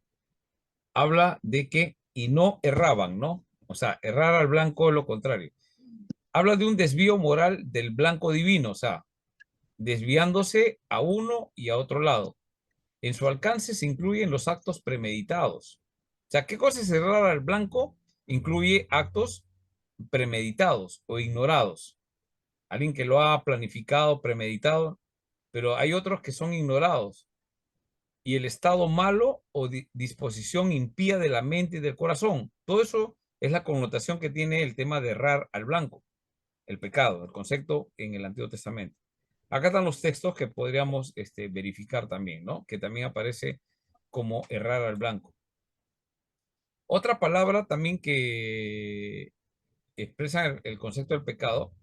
habla de que y no erraban, ¿no? O sea, errar al blanco es lo contrario. Habla de un desvío moral del blanco divino, o sea, desviándose a uno y a otro lado. En su alcance se incluyen los actos premeditados. O sea, ¿qué cosa es errar al blanco? Incluye actos premeditados o ignorados. Alguien que lo ha planificado, premeditado, pero hay otros que son ignorados. Y el estado malo o disposición impía de la mente y del corazón. Todo eso es la connotación que tiene el tema de errar al blanco, el pecado, el concepto en el Antiguo Testamento. Acá están los textos que podríamos verificar también, ¿no? Que también aparece como errar al blanco. Otra palabra también que expresa el concepto del pecado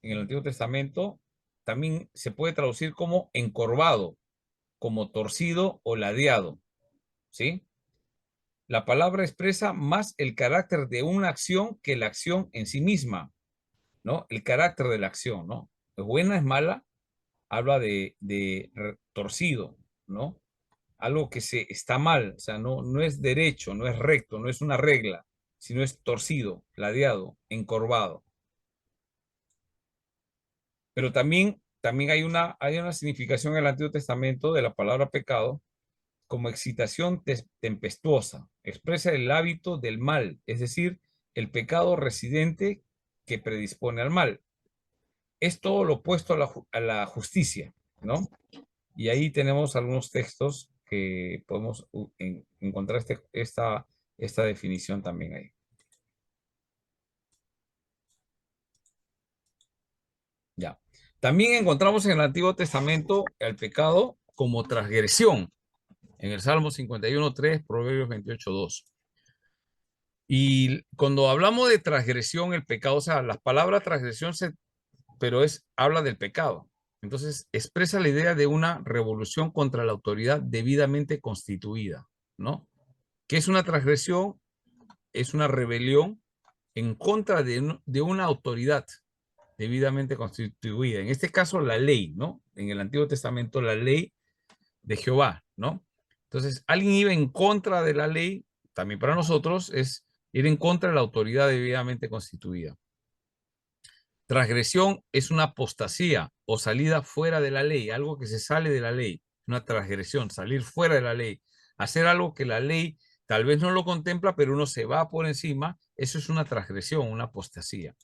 en el Antiguo Testamento también se puede traducir como encorvado, como torcido o ladeado, ¿sí? La palabra expresa más el carácter de una acción que la acción en sí misma, ¿no? El carácter de la acción, ¿no? Es buena, es mala, habla de torcido, ¿no? Algo que se está mal, o sea, no es derecho, no es recto, no es una regla, sino es torcido, ladeado, encorvado. Pero también hay una significación en el Antiguo Testamento de la palabra pecado como excitación tempestuosa. Expresa el hábito del mal, es decir, el pecado residente que predispone al mal. Es todo lo opuesto a la justicia, ¿no? Y ahí tenemos algunos textos que podemos encontrar esta definición también ahí. Ya. También encontramos en el Antiguo Testamento el pecado como transgresión. En el Salmo 51:3, Proverbios 28:2. Y cuando hablamos de transgresión, el pecado, o sea, la palabra transgresión pero habla del pecado. Entonces, expresa la idea de una revolución contra la autoridad debidamente constituida, ¿no? ¿Qué es una transgresión? Es una rebelión en contra de una autoridad debidamente constituida. En este caso, la ley, ¿no? En el Antiguo Testamento, la ley de Jehová, ¿no? Entonces, alguien iba en contra de la ley, también para nosotros es ir en contra de la autoridad debidamente constituida. Transgresión es una apostasía o salida fuera de la ley, algo que se sale de la ley, una transgresión, salir fuera de la ley, hacer algo que la ley tal vez no lo contempla, pero uno se va por encima, eso es una transgresión, una apostasía.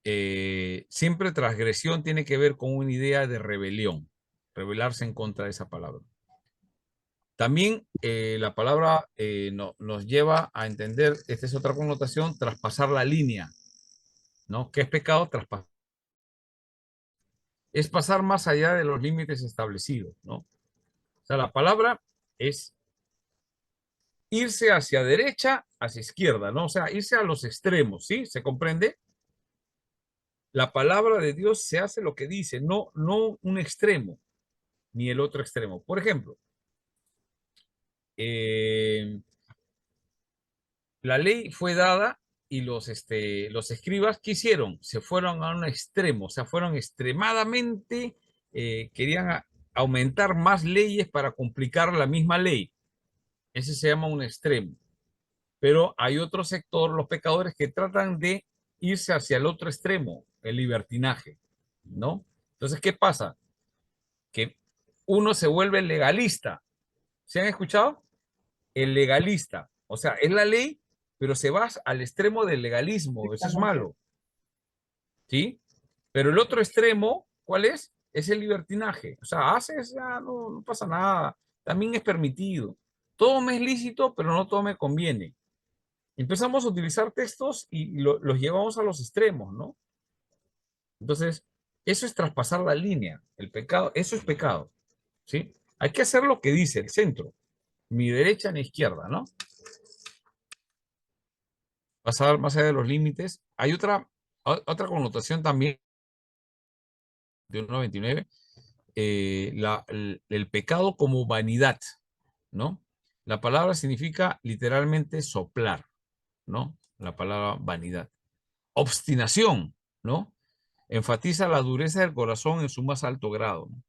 Siempre transgresión tiene que ver con una idea de rebelión, rebelarse en contra de esa palabra. También la palabra nos lleva a entender, esta es otra connotación, traspasar la línea, ¿no? ¿Qué es pecado? Traspasar. Es pasar más allá de los límites establecidos, ¿no? O sea, la palabra es irse hacia derecha, hacia izquierda, ¿no? O sea, irse a los extremos, ¿sí? ¿Se comprende? La palabra de Dios se hace lo que dice, no un extremo, ni el otro extremo. Por ejemplo, la ley fue dada y los escribas, ¿qué hicieron? Se fueron a un extremo, o sea, fueron extremadamente, querían aumentar más leyes para complicar la misma ley. Ese se llama un extremo. Pero hay otro sector, los pecadores, que tratan de irse hacia el otro extremo, el libertinaje, ¿no? Entonces, ¿qué pasa? Que uno se vuelve legalista. ¿Se han escuchado? El legalista. O sea, es la ley, pero se va al extremo del legalismo. Eso es malo. ¿Sí? Pero el otro extremo, ¿cuál es? Es el libertinaje. O sea, haces, ya no pasa nada. También es permitido. Todo me es lícito, pero no todo me conviene. Empezamos a utilizar textos y los llevamos a los extremos, ¿no? Entonces, eso es traspasar la línea. El pecado, eso es pecado, ¿sí? Hay que hacer lo que dice el centro, ni derecha ni izquierda, ¿no? Pasar más allá de los límites. Hay otra connotación también de 1.29, el pecado como vanidad, ¿no? La palabra significa literalmente soplar, ¿no? La palabra vanidad. Obstinación, ¿no? Enfatiza la dureza del corazón en su más alto grado, ¿no?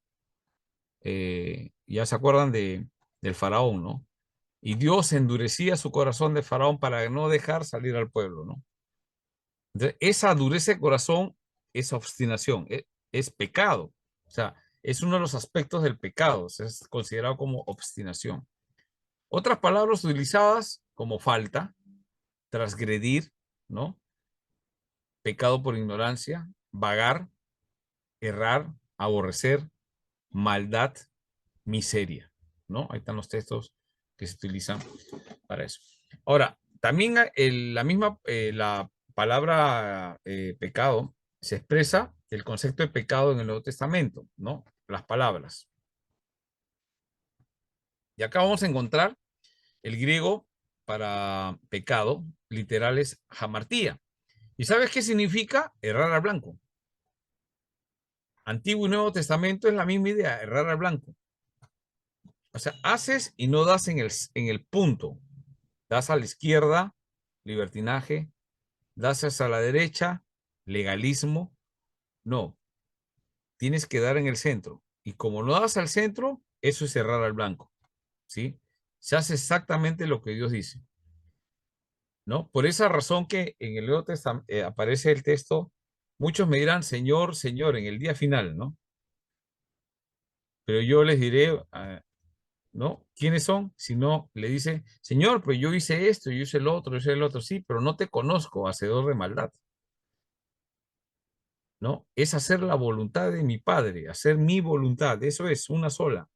Ya se acuerdan del faraón, ¿no? Y Dios endurecía su corazón de faraón para no dejar salir al pueblo, ¿no? Entonces, esa dureza de corazón es obstinación, es pecado. O sea, es uno de los aspectos del pecado, es considerado como obstinación. Otras palabras utilizadas como falta, transgredir, ¿no? Pecado por ignorancia, vagar, errar, aborrecer, maldad, miseria, ¿no? Ahí están los textos que se utilizan para eso. Ahora, también la palabra pecado se expresa el concepto de pecado en el Nuevo Testamento, ¿no? Las palabras. Y acá vamos a encontrar el griego para pecado, literal es hamartía. ¿Y sabes qué significa? Errar al blanco. Antiguo y Nuevo Testamento es la misma idea, errar al blanco. O sea, haces y no das en el punto. Das a la izquierda, libertinaje. Das hacia la derecha, legalismo. No, tienes que dar en el centro. Y como no das al centro, eso es errar al blanco. ¿Sí? Se hace exactamente lo que Dios dice. ¿No? Por esa razón que en el Nuevo Testamento aparece el texto, muchos me dirán, Señor, Señor, en el día final, ¿no? Pero yo les diré, ¿no? ¿Quiénes son? Si no, le dice, Señor, pues yo hice esto, yo hice el otro, yo hice el otro, sí, pero no te conozco, hacedor de maldad. ¿No? Es hacer la voluntad de mi Padre, hacer mi voluntad, eso es una sola,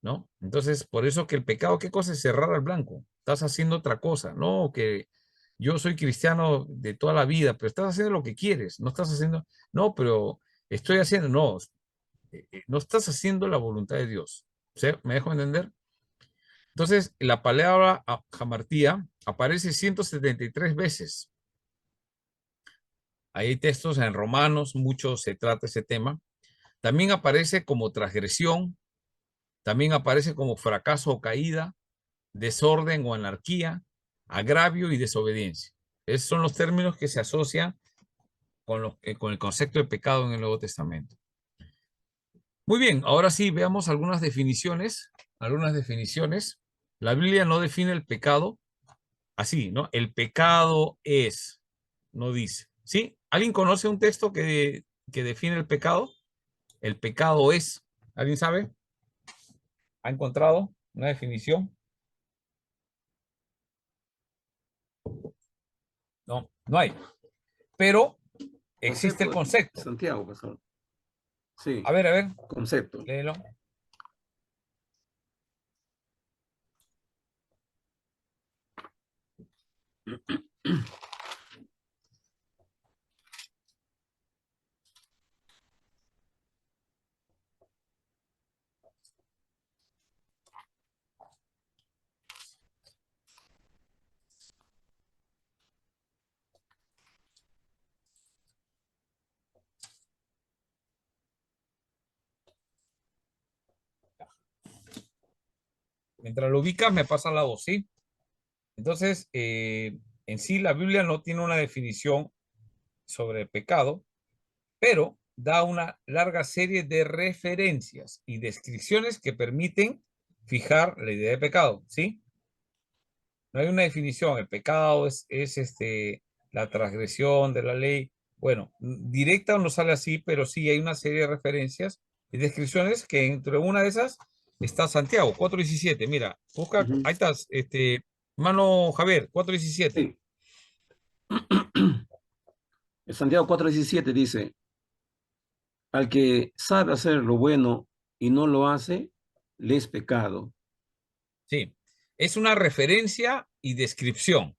¿no? Entonces, por eso que el pecado, ¿qué cosa es cerrar al blanco? Estás haciendo otra cosa, no que yo soy cristiano de toda la vida, pero estás haciendo lo que quieres, no estás haciendo, no, pero estoy haciendo, no, no estás haciendo la voluntad de Dios. ¿Sí? ¿Me dejo entender? Entonces, la palabra hamartía aparece 173 veces. Hay textos en Romanos, mucho se trata ese tema. También aparece como transgresión, también aparece como fracaso o caída, desorden o anarquía, agravio y desobediencia. Esos son los términos que se asocian con el concepto de pecado en el Nuevo Testamento. Muy bien, ahora sí veamos algunas definiciones. Algunas definiciones. La Biblia no define el pecado así, ¿no? El pecado es, no dice. ¿Sí? ¿Alguien conoce un texto que define el pecado? El pecado es. ¿Alguien sabe? ¿Ha encontrado una definición? No, no hay. Pero existe el concepto. Santiago, pastor. Sí, A ver, concepto. léelo. Mientras lo ubicas, me pasa la voz, ¿sí? Entonces, en sí, la Biblia no tiene una definición sobre el pecado, pero da una larga serie de referencias y descripciones que permiten fijar la idea de pecado, ¿sí? No hay una definición. El pecado es la transgresión de la ley. Bueno, directa no sale así, pero sí hay una serie de referencias y descripciones que entre una de esas está Santiago 4:17. Mira, busca, Ujú. ahí estás, mano Javier, 4:17. Sí. Santiago 4:17 dice, al que sabe hacer lo bueno y no lo hace, le es pecado. Sí, es una referencia y descripción,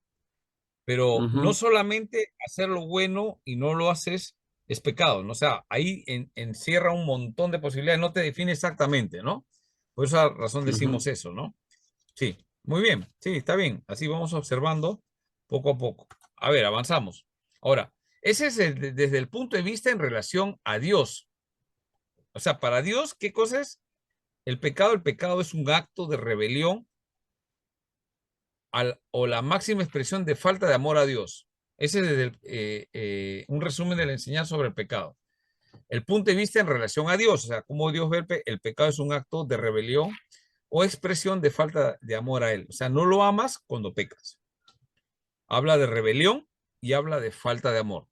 pero no Ujú, solamente hacer lo bueno y no lo haces es pecado, ¿no? O sea, ahí encierra un montón de posibilidades, no te define exactamente, ¿no? Por esa razón ujú. decimos eso, ¿no? Sí, muy bien, sí, está bien. Así vamos observando poco a poco. A ver, avanzamos. Ahora, ese es desde el punto de vista en relación a Dios. O sea, para Dios, ¿qué cosa es el pecado? El pecado es un acto de rebelión o la máxima expresión de falta de amor a Dios. Ese es un resumen de la enseñanza sobre el pecado. El punto de vista en relación a Dios, o sea, cómo Dios ve el pecado es un acto de rebelión o expresión de falta de amor a Él. O sea, no lo amas cuando pecas. Habla de rebelión y habla de falta de amor.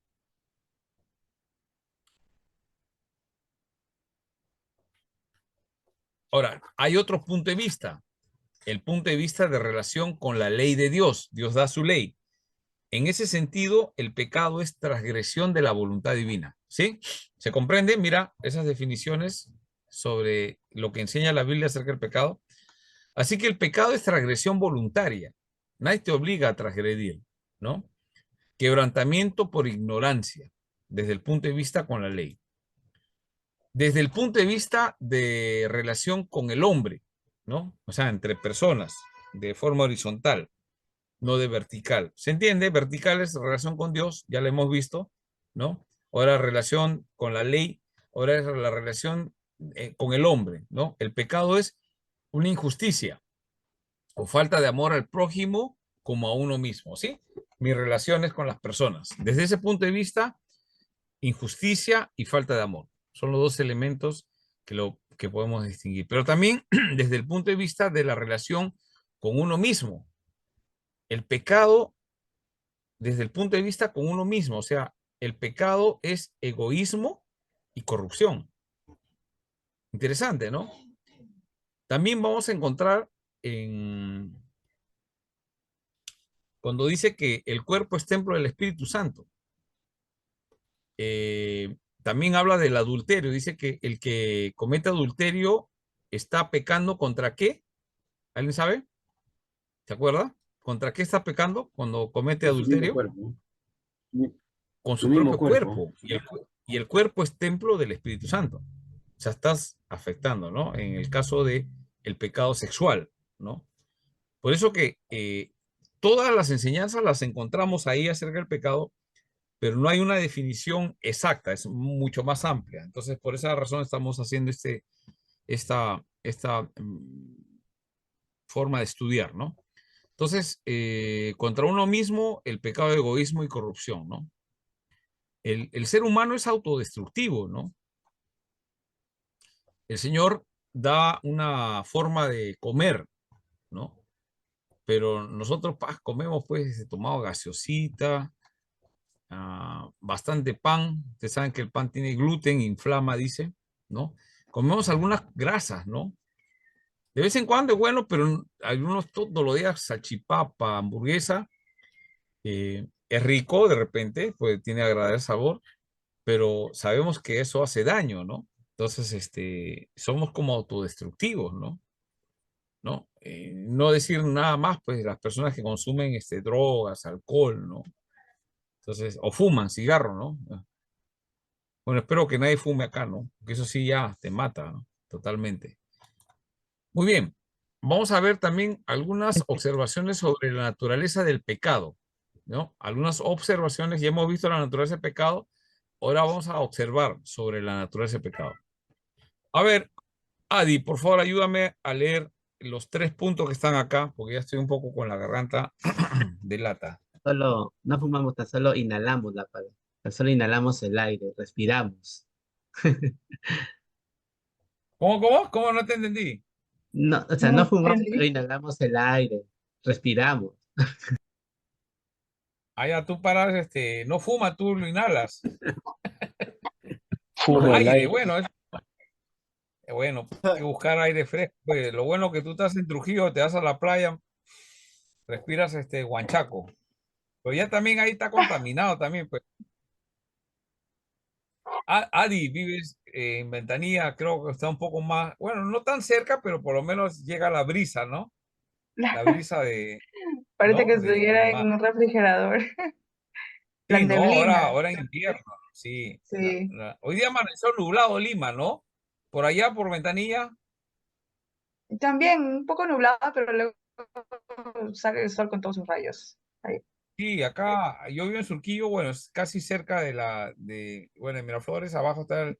Ahora, hay otro punto de vista, el punto de vista de relación con la ley de Dios. Dios da su ley. En ese sentido, el pecado es transgresión de la voluntad divina. ¿Sí? ¿Se comprende? Mira esas definiciones sobre lo que enseña la Biblia acerca del pecado. Así que el pecado es transgresión voluntaria. Nadie te obliga a transgredir, ¿no? Quebrantamiento por ignorancia, desde el punto de vista con la ley. Desde el punto de vista de relación con el hombre, ¿no? O sea, entre personas, de forma horizontal, no de vertical. ¿Se entiende? Vertical es relación con Dios, ya lo hemos visto, ¿no? Ahora relación con la ley, ahora es la relación con el hombre, ¿no? El pecado es una injusticia o falta de amor al prójimo como a uno mismo, ¿sí? Mis relaciones con las personas. Desde ese punto de vista, injusticia y falta de amor son los dos elementos que podemos distinguir. Pero también desde el punto de vista de la relación con uno mismo. El pecado desde el punto de vista con uno mismo. O sea, el pecado es egoísmo y corrupción. Interesante, ¿no? También vamos a encontrar cuando dice que el cuerpo es templo del Espíritu Santo. También habla del adulterio. Dice que el que comete adulterio está pecando contra qué. ¿Alguien sabe? ¿Se acuerda? ¿Contra qué está pecando cuando comete Con su mismo adulterio? cuerpo. Mi- Con Su su mismo propio cuerpo. cuerpo. Y el cuerpo es templo del Espíritu Santo. O sea, estás afectando, ¿no? En el caso de el pecado sexual, ¿no? Por eso que todas las enseñanzas las encontramos ahí acerca del pecado, pero no hay una definición exacta, es mucho más amplia. Entonces, por esa razón estamos haciendo esta forma de estudiar, ¿no? Entonces, contra uno mismo, el pecado de egoísmo y corrupción, ¿no? El ser humano es autodestructivo, ¿no? El Señor da una forma de comer, ¿no? Pero nosotros comemos, pues, tomado gaseosita, bastante pan. Ustedes saben que el pan tiene gluten, inflama, dice, ¿no? Comemos algunas grasas, ¿no? De vez en cuando es bueno, pero algunos todos los días salchipapa, hamburguesa, es rico de repente, pues tiene agradable sabor, pero sabemos que eso hace daño, ¿no? Entonces, somos como autodestructivos, ¿no? ¿no? No decir nada más, pues, las personas que consumen drogas, alcohol, ¿no? Entonces, o fuman cigarro, ¿no? Bueno, espero que nadie fume acá, ¿no? Porque eso sí ya te mata, ¿no? Totalmente. Muy bien. Vamos a ver también algunas observaciones sobre la naturaleza del pecado, ¿no? Algunas observaciones, ya hemos visto la naturaleza del pecado, ahora vamos a observar sobre la naturaleza del pecado. A ver, Adi, por favor, ayúdame a leer los 3 puntos que están acá, porque ya estoy un poco con la garganta de lata. Solo, no fumamos, tan solo inhalamos la palabra. Tan solo inhalamos el aire, respiramos. ¿Cómo? No te entendí. No, o sea, No no fumamos, pero entendí. inhalamos el aire, respiramos. Allá tú paras, no fuma, tú lo inhalas. Fuma el Aire, aire. bueno, bueno, hay que buscar aire fresco. Pues, lo bueno que tú estás en Trujillo, te vas a la playa, respiras guanchaco. Pero ya también ahí está contaminado también, pues. Adi, vives en Ventanilla, creo que está un poco más, bueno, no tan cerca, pero por lo menos llega la brisa, ¿no? La brisa Parece que ¿no? Del estuviera mar. en un refrigerador. La Sí, no, neblina, ahora en invierno, sí. sí. Hoy día amaneció nublado Lima, ¿no? Por allá, por Ventanilla. También un poco nublada, pero luego sale el sol con todos sus rayos. Ahí. Sí, acá yo vivo en Surquillo, bueno, es casi cerca bueno, en Miraflores, abajo está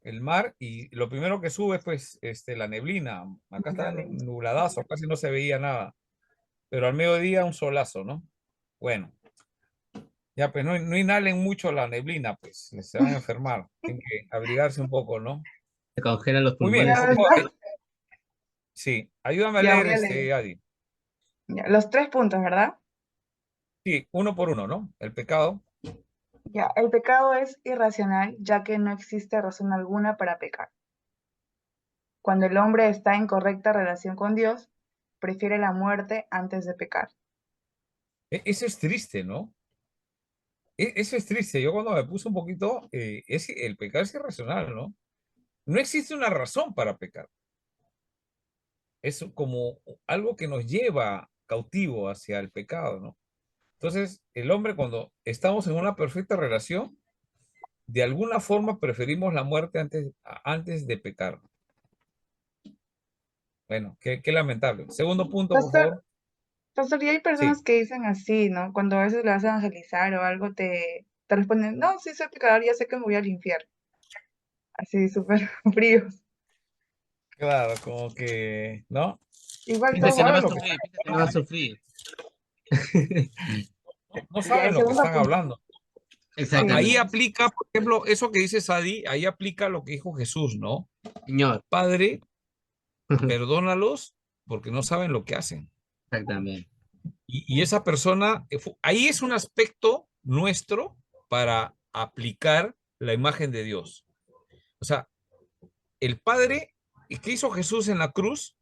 el mar y lo primero que sube es pues la neblina. Acá está Dale. nubladazo, casi no se veía nada, pero al mediodía un solazo, ¿no? Bueno, ya pues no inhalen mucho la neblina, pues se van a enfermar, tienen que abrigarse un poco, ¿no? Se congelan los Muy bien, Ya, pulmones. por favor, ¿verdad? sí, ayúdame a Ya leer voy a leer. Adi. Ya, los 3 puntos, ¿verdad? Sí, uno por uno, ¿no? El pecado. Ya, el pecado es irracional, ya que no existe razón alguna para pecar. Cuando el hombre está en correcta relación con Dios, prefiere la muerte antes de pecar. Eso es triste, ¿no? Eso es triste. Yo cuando me puse un poquito, el pecado es irracional, ¿no? No existe una razón para pecar. Es como algo que nos lleva cautivo hacia el pecado, ¿no? Entonces, el hombre cuando estamos en una perfecta relación, de alguna forma preferimos la muerte antes de pecar. Bueno, qué lamentable. Segundo punto, por Pastor, favor. pastor, y hay Sí, personas que dicen así, ¿no? Cuando a veces le vas a evangelizar o algo, te responden, no, sí soy pecador, ya sé que me voy al infierno. Así, súper fríos. claro, como que, ¿no? Igual No Piensa que no va saben a lo que sufrir, piensa que no va a sufrir. no Ya, saben el lo que segundo están punto. hablando. Ahí Sí, Exactamente. aplica, por ejemplo, eso que dice Sadi, ahí aplica lo que dijo Jesús, ¿no? Señor. Padre, perdónalos porque no saben lo que hacen. Exactamente. Y esa persona, ahí es un aspecto nuestro para aplicar la imagen de Dios. O sea, el Padre, ¿qué hizo Jesús en la cruz?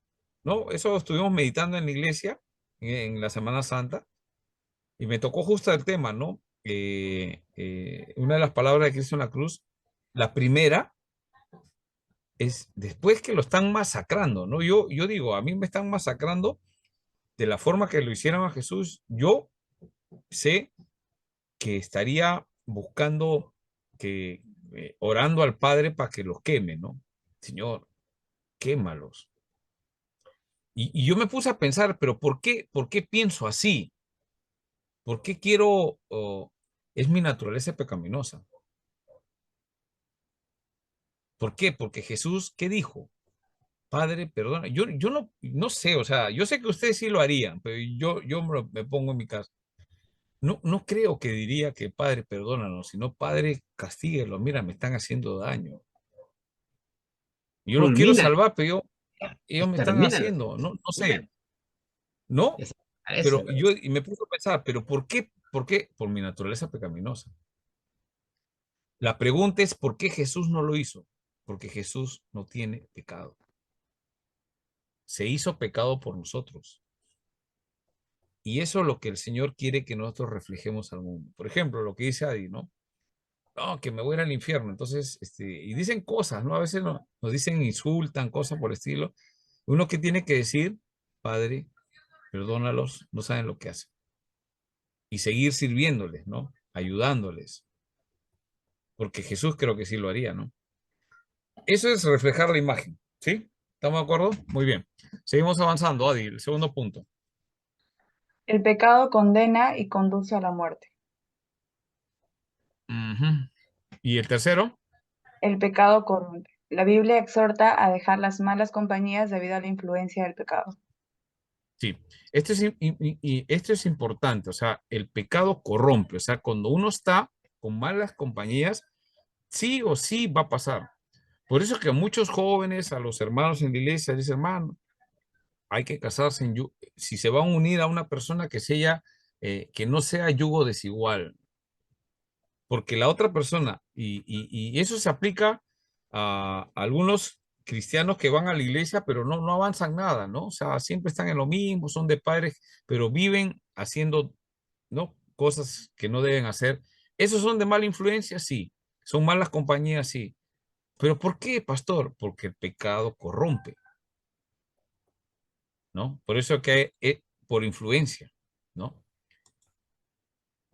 ¿No? Eso estuvimos meditando en la iglesia en la Semana Santa y me tocó justo el tema, ¿no? Una de las palabras de Cristo en la cruz, la primera es después que lo están masacrando, ¿no? Yo digo, a mí me están masacrando de la forma que lo hicieron a Jesús. Yo sé que estaría buscando orando al Padre para que los queme, ¿no? Señor, quémalos. Y yo me puse a pensar, pero por qué pienso así? ¿Por qué quiero, es mi naturaleza pecaminosa? ¿Por qué? Porque Jesús, ¿qué dijo? Padre, perdona. Yo no sé, o sea, yo sé que ustedes sí lo harían, pero yo me pongo en mi caso. No creo que diría que Padre, perdónanos, sino Padre, castíguelos. Mira, me están haciendo daño. Yo los quiero Fulmina, salvar, pero ellos me están extermínalo. haciendo, no sé, ¿no? A eso. Pero yo y me puse a pensar, ¿pero por qué? ¿Por qué? Por mi naturaleza pecaminosa. La pregunta es, ¿por qué Jesús no lo hizo? Porque Jesús no tiene pecado. Se hizo pecado por nosotros. Y eso es lo que el Señor quiere que nosotros reflejemos al mundo. Por ejemplo, lo que dice Adi, ¿no? No, que me voy a ir al infierno. Entonces, y dicen cosas, ¿no? A veces nos dicen, insultan, cosas por el estilo. Uno que tiene que decir, Padre, perdónalos, no saben lo que hacen. Y seguir sirviéndoles, ¿no? Ayudándoles. Porque Jesús creo que sí lo haría, ¿no? Eso es reflejar la imagen, ¿sí? ¿Estamos de acuerdo? Muy bien. Seguimos avanzando, Adi, el segundo punto. El pecado condena y conduce a la muerte. Ujú. ¿Y el tercero? El pecado corrompe. La Biblia exhorta a dejar las malas compañías debido a la influencia del pecado. Sí, esto es importante, o sea, el pecado corrompe, o sea, cuando uno está con malas compañías, sí o sí va a pasar. Por eso que a muchos jóvenes, a los hermanos en la iglesia, dicen, hermano, hay que casarse si se va a unir a una persona que sea, que no sea yugo desigual, porque la otra persona, y eso se aplica a algunos cristianos que van a la iglesia, pero no avanzan nada, ¿no? O sea, siempre están en lo mismo, son de padres, pero viven haciendo, ¿no? Cosas que no deben hacer. ¿Esos son de mala influencia? Sí. ¿Son malas compañías? Sí. ¿Pero por qué, pastor? Porque el pecado corrompe, ¿no? Por eso que es por influencia, ¿no?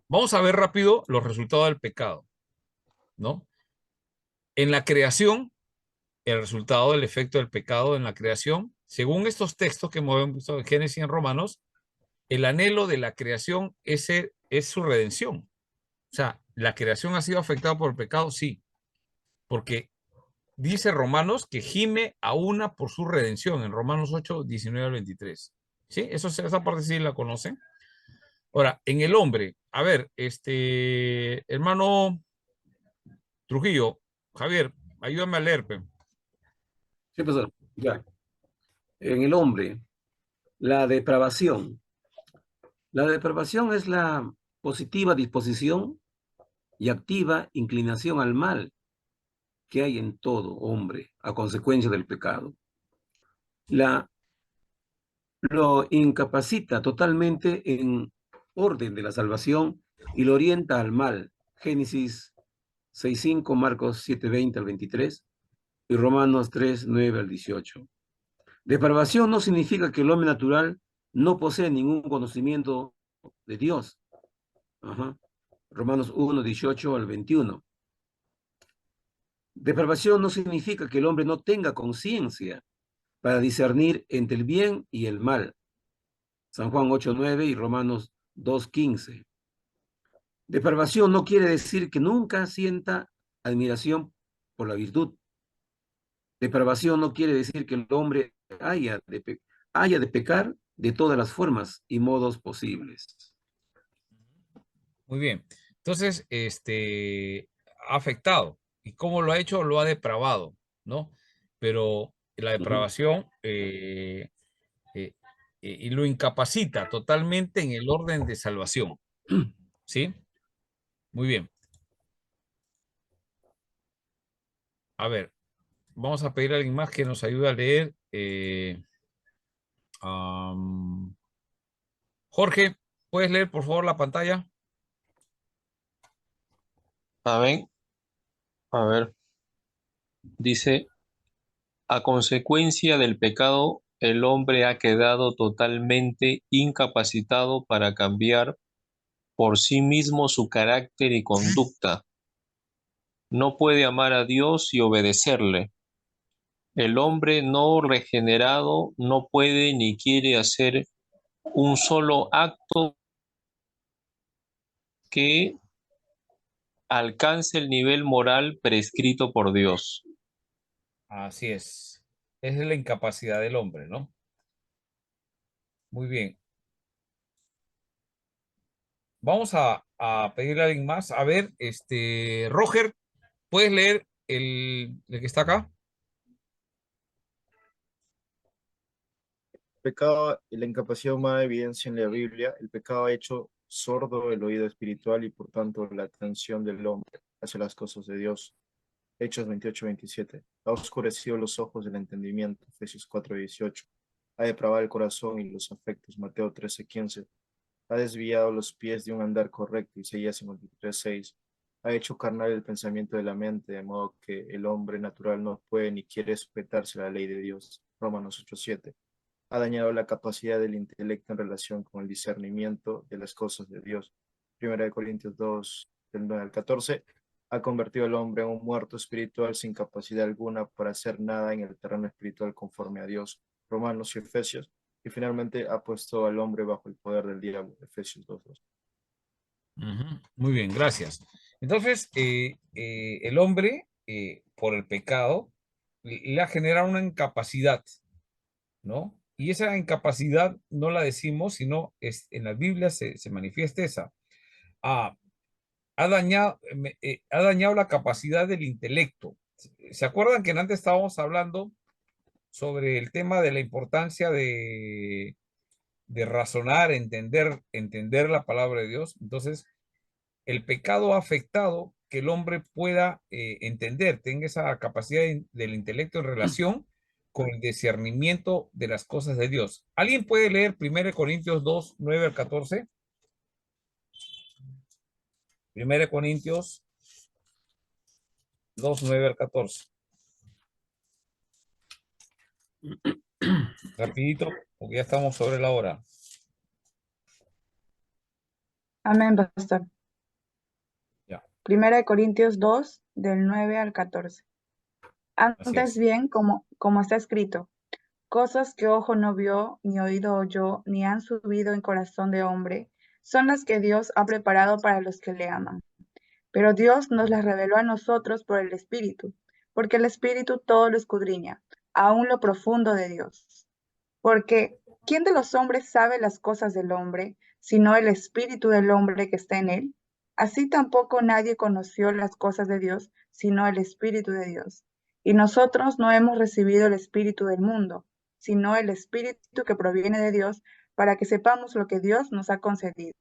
Vamos a ver rápido los resultados del pecado, ¿no? En la creación, el resultado del efecto del pecado en la creación, según estos textos que hemos visto en Génesis y en Romanos, el anhelo de la creación es su redención. O sea, ¿la creación ha sido afectada por el pecado? Sí, porque dice Romanos que gime a una por su redención, en Romanos 8, 19 al 23. ¿Sí? Esa parte sí la conocen. Ahora, en el hombre, a ver, hermano Trujillo, Javier, ayúdame a leer, pe. Sí, pastor. Ya. En el hombre, la depravación. La depravación es la positiva disposición y activa inclinación al mal que hay en todo hombre a consecuencia del pecado. Lo incapacita totalmente en orden de la salvación y lo orienta al mal. Génesis 6:5, Marcos 7:20 al 23 y Romanos 3:9 al 18. Depravación no significa que el hombre natural no posee ningún conocimiento de Dios. Ajá. Romanos 1:18 al 21. Depravación no significa que el hombre no tenga conciencia para discernir entre el bien y el mal. San Juan 8:9 y Romanos 2:15. Depravación no quiere decir que nunca sienta admiración por la virtud. Depravación no quiere decir que el hombre haya de pecar de todas las formas y modos posibles. Muy bien. Entonces, ha afectado. ¿Y cómo lo ha hecho? Lo ha depravado, ¿no? Pero la depravación y lo incapacita totalmente en el orden de salvación, ¿sí? Muy bien. A ver, vamos a pedir a alguien más que nos ayude a leer. Jorge, ¿puedes leer por favor la pantalla? A ver, dice, a consecuencia del pecado, el hombre ha quedado totalmente incapacitado para cambiar por sí mismo su carácter y conducta. No puede amar a Dios y obedecerle. El hombre no regenerado no puede ni quiere hacer un solo acto que alcance el nivel moral prescrito por Dios. Así es. Esa es la incapacidad del hombre, ¿no? Muy bien. Vamos a pedirle a alguien más. A ver, Roger, ¿puedes leer el que está acá? Pecado y la incapacidad humana evidencia en la Biblia. El pecado ha hecho sordo el oído espiritual y por tanto la atención del hombre hacia las cosas de Dios. Hechos 28-27. Ha oscurecido los ojos del entendimiento. Efesios 4:18. Ha depravado el corazón y los afectos. Mateo 13:15. Ha desviado los pies de un andar correcto. Isaías 53:6. Ha hecho carnal el pensamiento de la mente, de modo que el hombre natural no puede ni quiere sujetarse a la ley de Dios. Romanos 8:7. ha dañado la capacidad del intelecto en relación con el discernimiento de las cosas de Dios. 1 Corintios 2, del 9 al 14, ha convertido al hombre en un muerto espiritual sin capacidad alguna para hacer nada en el terreno espiritual conforme a Dios. Romanos y Efesios. Y finalmente ha puesto al hombre bajo el poder del diablo. Efesios 2:2. Muy bien, gracias. Entonces, el hombre, por el pecado, le ha generado una incapacidad, ¿no? Y esa incapacidad no la decimos, sino en la Biblia se manifiesta esa. Ah, ha dañado la capacidad del intelecto. ¿Se acuerdan que antes estábamos hablando sobre el tema de la importancia de razonar, entender la palabra de Dios? Entonces, el pecado ha afectado que el hombre pueda entender, tenga esa capacidad del intelecto en relación con el discernimiento de las cosas de Dios. ¿Alguien puede leer 1 Corintios 2, 9 al 14? 1 Corintios 2, 9 al 14. Rapidito, porque ya estamos sobre la hora. Amén, pastor. Ya, 1 Corintios 2, del 9 al 14. así Antes es. bien, como está escrito, cosas que ojo no vio, ni oído oyó, ni han subido en corazón de hombre, son las que Dios ha preparado para los que le aman. Pero Dios nos las reveló a nosotros por el Espíritu, porque el Espíritu todo lo escudriña, aún lo profundo de Dios. Porque ¿quién de los hombres sabe las cosas del hombre, sino el Espíritu del hombre que está en él? Así tampoco nadie conoció las cosas de Dios, sino el Espíritu de Dios. Y nosotros no hemos recibido el Espíritu del mundo, sino el Espíritu que proviene de Dios, para que sepamos lo que Dios nos ha concedido,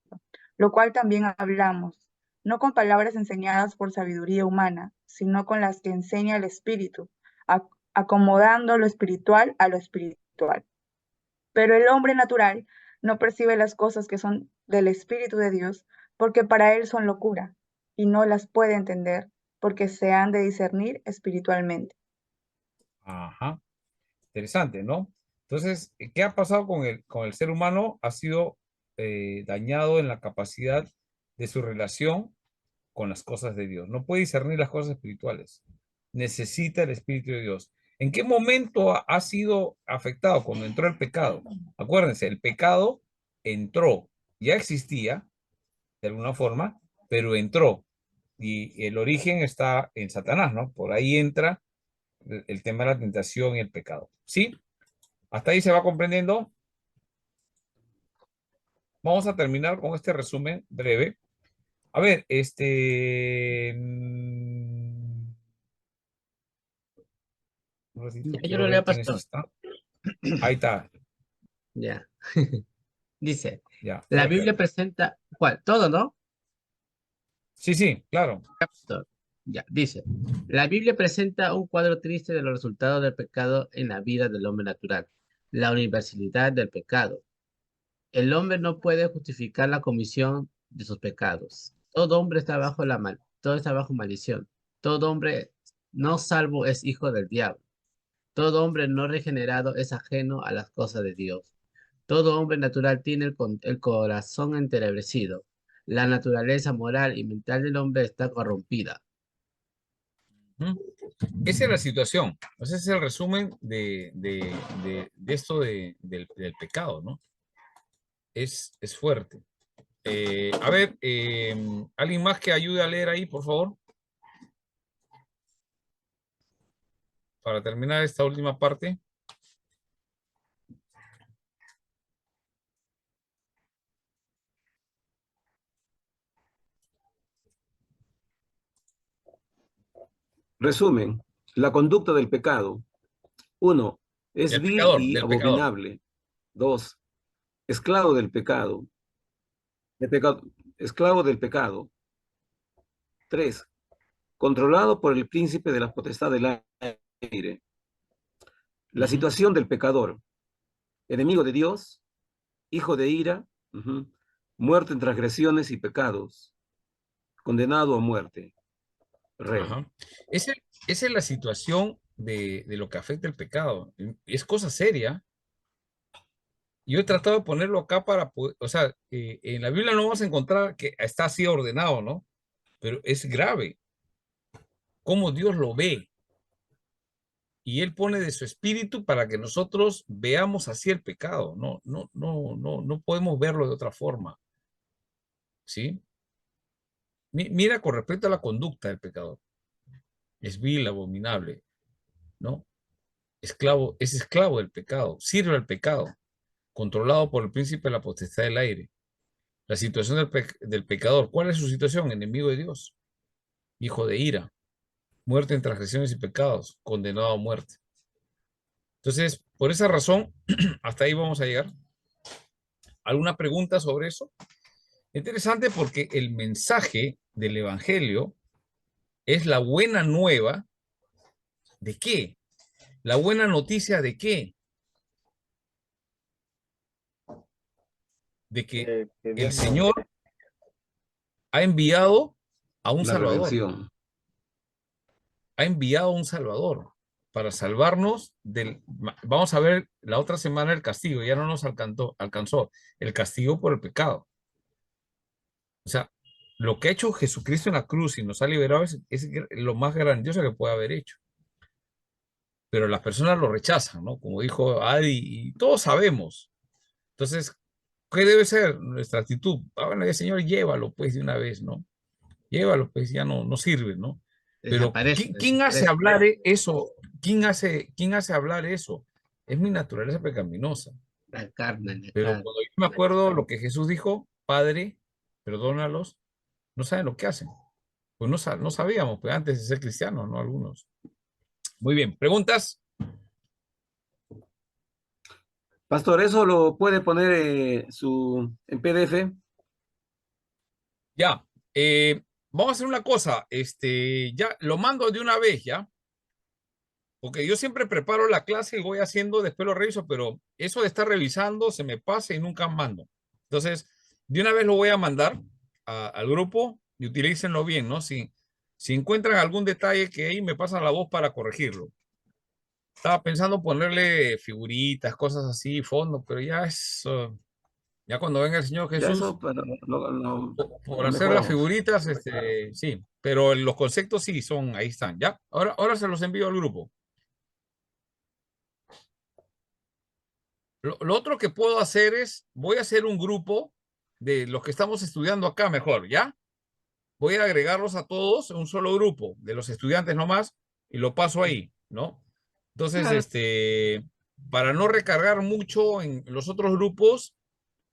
lo cual también hablamos, no con palabras enseñadas por sabiduría humana, sino con las que enseña el Espíritu, acomodando lo espiritual a lo espiritual. Pero el hombre natural no percibe las cosas que son del Espíritu de Dios, porque para él son locura, y no las puede entender, porque se han de discernir espiritualmente. Ajá. Interesante, ¿no? Entonces, ¿qué ha pasado con el ser humano? Ha sido dañado en la capacidad de su relación con las cosas de Dios. No puede discernir las cosas espirituales. Necesita el Espíritu de Dios. ¿En qué momento ha sido afectado? Cuando entró el pecado. Acuérdense, el pecado entró, ya existía de alguna forma, pero entró. Y el origen está en Satanás, ¿no? Por ahí entra el tema de la tentación y el pecado. ¿Sí? Hasta ahí se va comprendiendo. Vamos a terminar con este resumen breve. A ver, un ratito, Ya, yo quiero lo ver leo, quiénes pastor. están. Ahí está, Ya. Dice, ya, la fuerte. Biblia presenta, ¿cuál? Todo, ¿no? Sí, sí, claro. Pastor. Ya, dice, la Biblia presenta un cuadro triste de los resultados del pecado en la vida del hombre natural, la universalidad del pecado. El hombre no puede justificar la comisión de sus pecados. Todo hombre está bajo todo está bajo maldición. Todo hombre no salvo es hijo del diablo. Todo hombre no regenerado es ajeno a las cosas de Dios. Todo hombre natural tiene el corazón entenebrecido. La naturaleza moral y mental del hombre está corrompida. Ujú. Esa es la situación. Ese es el resumen de esto del pecado, ¿no? Es fuerte. A ver, ¿alguien más que ayude a leer ahí, por favor? Para terminar esta última parte. Resumen, la conducta del pecado. 1. Es vil y Del pecador. abominable. 2. Esclavo del pecado. Esclavo del pecado. 3. Controlado por el príncipe de la potestad del aire. La Ujú. situación del pecador. Enemigo de Dios, hijo de ira, muerto en transgresiones y pecados, condenado a muerte, rey. Ajá. Esa es la situación de lo que afecta el pecado. Es cosa seria. Yo he tratado de ponerlo acá para poder, o sea, en la Biblia no vamos a encontrar que está así ordenado, ¿no? Pero es grave cómo Dios lo ve. Y Él pone de su espíritu para que nosotros veamos así el pecado. No podemos verlo de otra forma. ¿Sí? Mira con respecto a la conducta del pecador. Es vil, abominable, ¿no? Esclavo, es esclavo del pecado, sirve al pecado, controlado por el príncipe de la potestad del aire. La situación del pecador, ¿cuál es su situación? Enemigo de Dios, hijo de ira, muerte en transgresiones y pecados, condenado a muerte. Entonces, por esa razón, hasta ahí vamos a llegar. ¿Alguna pregunta sobre eso? Interesante porque el mensaje del Evangelio es la buena nueva. ¿De qué? La buena noticia de qué? De que Que el Dios nos Señor ha enviado a un La Salvador. redención. Ha enviado a un Salvador para salvarnos del... Vamos a ver la otra semana el castigo. Ya no nos alcanzó el castigo por el pecado. O sea, lo que ha hecho Jesucristo en la cruz y nos ha liberado es lo más grandioso que puede haber hecho. Pero las personas lo rechazan, ¿no? Como dijo Adi, y todos sabemos. Entonces, ¿qué debe ser nuestra actitud? Ah, bueno, el Señor, llévalo pues de una vez, ¿no? Llévalo pues, ya no sirve, ¿no? Pero Desaparece, ¿quién hace desaparece. hablar eso? ¿Quién hace hablar eso? Es mi naturaleza pecaminosa. La carne, la Pero carne. cuando yo me acuerdo lo que Jesús dijo, Padre, perdónalos, no saben lo que hacen. Pues no sabíamos, pues antes de ser cristianos, ¿no? Algunos. Muy bien, ¿preguntas? Pastor, ¿eso lo puede poner en PDF? Ya. Vamos a hacer una cosa. Ya lo mando de una vez, ¿ya? Porque yo siempre preparo la clase y voy haciendo, después lo reviso, pero eso de estar revisando se me pasa y nunca mando. Entonces, de una vez lo voy a mandar al grupo y utilícenlo bien, ¿no? Si encuentran algún detalle que ahí me pasan la voz para corregirlo. Estaba pensando ponerle figuritas, cosas así, fondo, pero ya cuando venga el Señor Ya Jesús, eso, pero por lo hacer las mejoramos. figuritas, sí, pero los conceptos sí son, ahí están, ¿ya? Ahora se los envío al grupo. Lo otro que puedo hacer es, voy a hacer un grupo de los que estamos estudiando acá mejor, ¿ya? Voy a agregarlos a todos en un solo grupo, de los estudiantes nomás, y lo paso ahí, ¿no? Entonces, Claro. para no recargar mucho en los otros grupos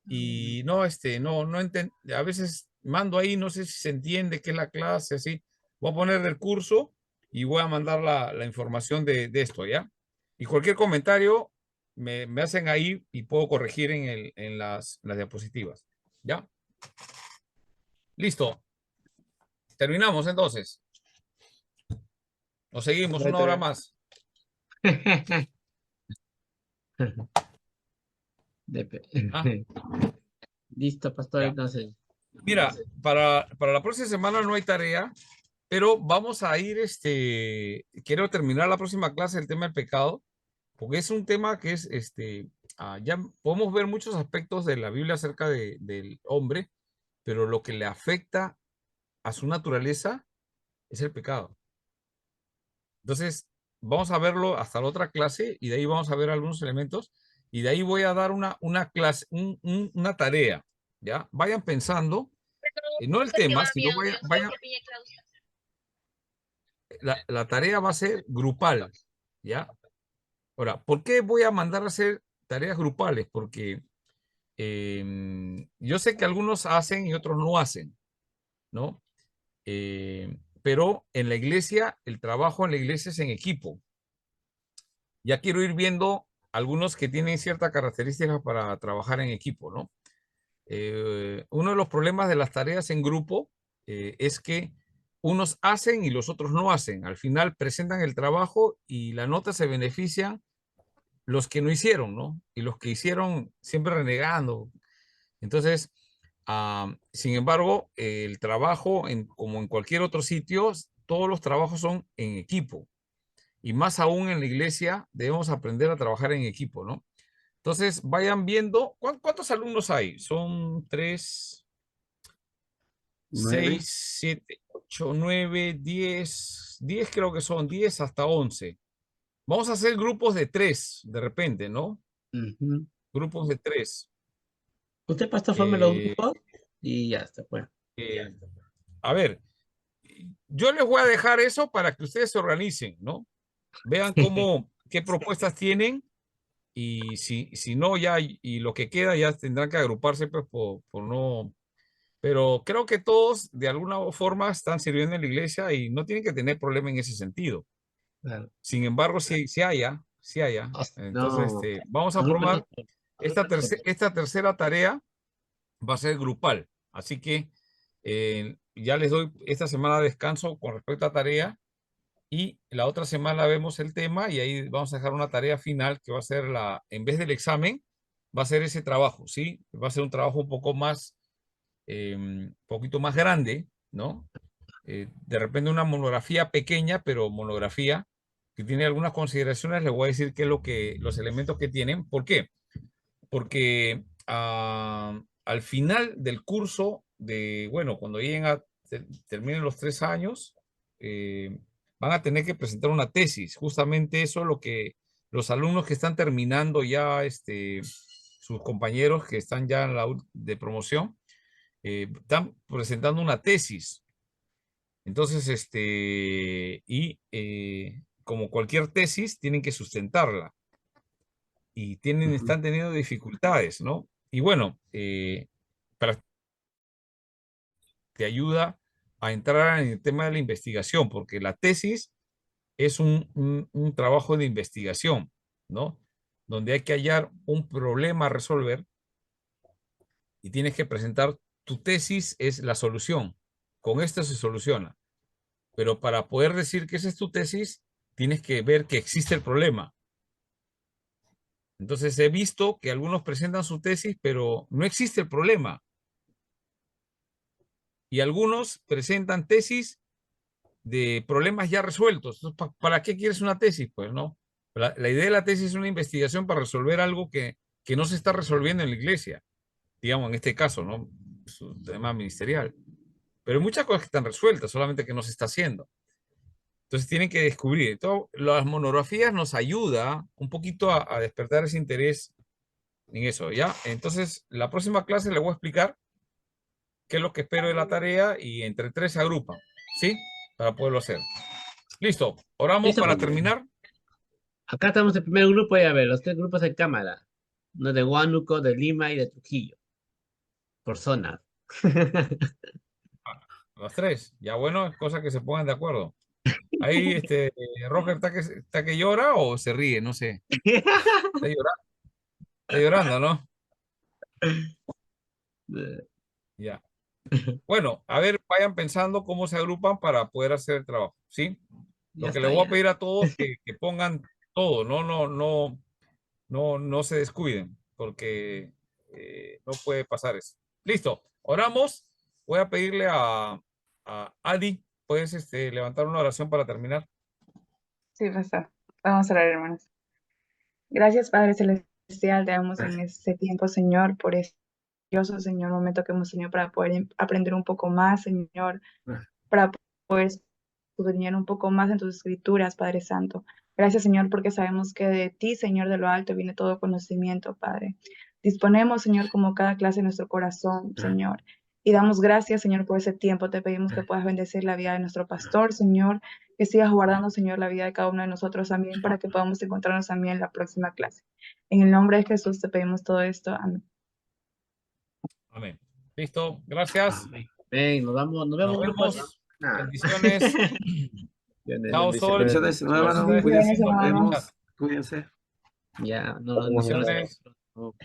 y a veces mando ahí, no sé si se entiende qué es la clase, así. Voy a poner el curso y voy a mandar la información de esto, ¿ya? Y cualquier comentario me hacen ahí y puedo corregir en las diapositivas, ¿ya? Listo. Terminamos entonces. Nos seguimos una hora más. Ah, Listo, pastor, ya. entonces. Mira, para la próxima semana no hay tarea, pero vamos a ir, quiero terminar la próxima clase el tema del pecado, porque es un tema que es, ya podemos ver muchos aspectos de la Biblia acerca del hombre, pero lo que le afecta a su naturaleza es el pecado. Entonces, vamos a verlo hasta la otra clase y de ahí vamos a ver algunos elementos y de ahí voy a dar una clase, una tarea, ¿ya? Vayan pensando, no el tema, sino la tarea va a ser grupal, ¿ya? Ahora, ¿por qué voy a mandar a hacer tareas grupales? Porque yo sé que algunos hacen y otros no hacen, ¿no? Pero en la iglesia, el trabajo en la iglesia es en equipo. Ya quiero ir viendo algunos que tienen ciertas características para trabajar en equipo, ¿no? Uno de los problemas de las tareas en grupo es que unos hacen y los otros no hacen. Al final presentan el trabajo y la nota se benefician los que no hicieron, ¿no? Y los que hicieron siempre renegando. Entonces, sin embargo, el trabajo, como en cualquier otro sitio, todos los trabajos son en equipo. Y más aún en la iglesia debemos aprender a trabajar en equipo, ¿no? Entonces, vayan viendo. ¿Cuántos alumnos hay? Son 3, 9. 6, 7, 8, 9, 10. 10 creo que son, 10 hasta 11. Vamos a hacer grupos de 3 de repente, ¿no? Ujú. Grupos de 3. Usted, pastor, forme los grupos y ya está, pues. A ver, yo les voy a dejar eso para que ustedes se organicen, ¿no? Vean qué propuestas tienen y si no ya y lo que queda ya tendrán que agruparse pues por no, pero creo que todos de alguna forma están sirviendo en la iglesia y no tienen que tener problema en ese sentido. Claro. Sin embargo, sí haya. Entonces, No, vamos a los grupos probar no- esta tercera tarea va a ser grupal. Así que ya les doy esta semana de descanso con respecto a tarea y la otra semana vemos el tema y ahí vamos a dejar una tarea final que va a ser en vez del examen, va a ser ese trabajo, ¿sí? Va a ser un trabajo un poco más, poquito más grande, ¿no? De repente una monografía pequeña, pero monografía que tiene algunas consideraciones, les voy a decir qué es los elementos que tienen. ¿Por qué? Porque al final del curso bueno, cuando lleguen terminen los 3 años, van a tener que presentar una tesis. Justamente eso es lo que los alumnos que están terminando ya, sus compañeros que están ya en de promoción, están presentando una tesis. Entonces, como cualquier tesis, tienen que sustentarla y están teniendo dificultades, ¿no? Y bueno, te ayuda a entrar en el tema de la investigación, porque la tesis es un trabajo de investigación, ¿no? Donde hay que hallar un problema a resolver y tienes que presentar tu tesis, es la solución. Con esto se soluciona. Pero para poder decir que esa es tu tesis, tienes que ver que existe el problema. Entonces he visto que algunos presentan su tesis, pero no existe el problema. Y algunos presentan tesis de problemas ya resueltos. Entonces, ¿para qué quieres una tesis? Pues no. La idea de la tesis es una investigación para resolver algo que no se está resolviendo en la iglesia. Digamos, en este caso, ¿no? Es un tema ministerial. Pero hay muchas cosas que están resueltas, solamente que no se está haciendo. Entonces tienen que descubrir. Las monografías nos ayuda un poquito a despertar ese interés en eso, ¿ya? Entonces, la próxima clase les voy a explicar qué es lo que espero de la tarea y entre 3 se agrupan, ¿sí? Para poderlo hacer. Listo. Oramos Listo, para pues. terminar. Acá estamos el primer grupo y a ver, los 3 grupos en cámara. Uno de Huánuco, de Lima y de Trujillo. Por zona. Los 3. Ya bueno, es cosa que se pongan de acuerdo. Ahí, Roger está que llora o se ríe, no sé. Está llorando, ¿no? Ya. Bueno, a ver, vayan pensando cómo se agrupan para poder hacer el trabajo, ¿sí? Ya Lo que está, les voy a ya. pedir a todos que pongan todo, no se descuiden, porque no puede pasar eso. Listo, oramos. Voy a pedirle a Adi, ¿puedes levantar una oración para terminar? Sí, pastor. Vamos a orar, hermanos. Gracias, Padre Celestial, te damos en este tiempo, Señor, por este maravilloso, Señor, momento que hemos tenido para poder aprender un poco más, Señor, para poder escudriñar un poco más en tus escrituras, Padre Santo. Gracias, Señor, porque sabemos que de ti, Señor, de lo alto viene todo conocimiento, Padre. Disponemos, Señor, como cada clase en nuestro corazón, Señor. Y damos gracias, Señor, por ese tiempo. Te pedimos que puedas bendecir la vida de nuestro pastor, Señor, que sigas guardando, Señor, la vida de cada uno de nosotros también, para que podamos encontrarnos también en la próxima clase. En el nombre de Jesús te pedimos todo esto. Amén. Amén. Listo, gracias. Ven, nos Nos vemos grupos. vemos. Ah. Bendiciones. Chao, Sol. Bendiciones, hermano. Bendiciones. Cuídense, Bendiciones, nos hermanos. vemos. Cuídense. Ya, no, Bendiciones. no.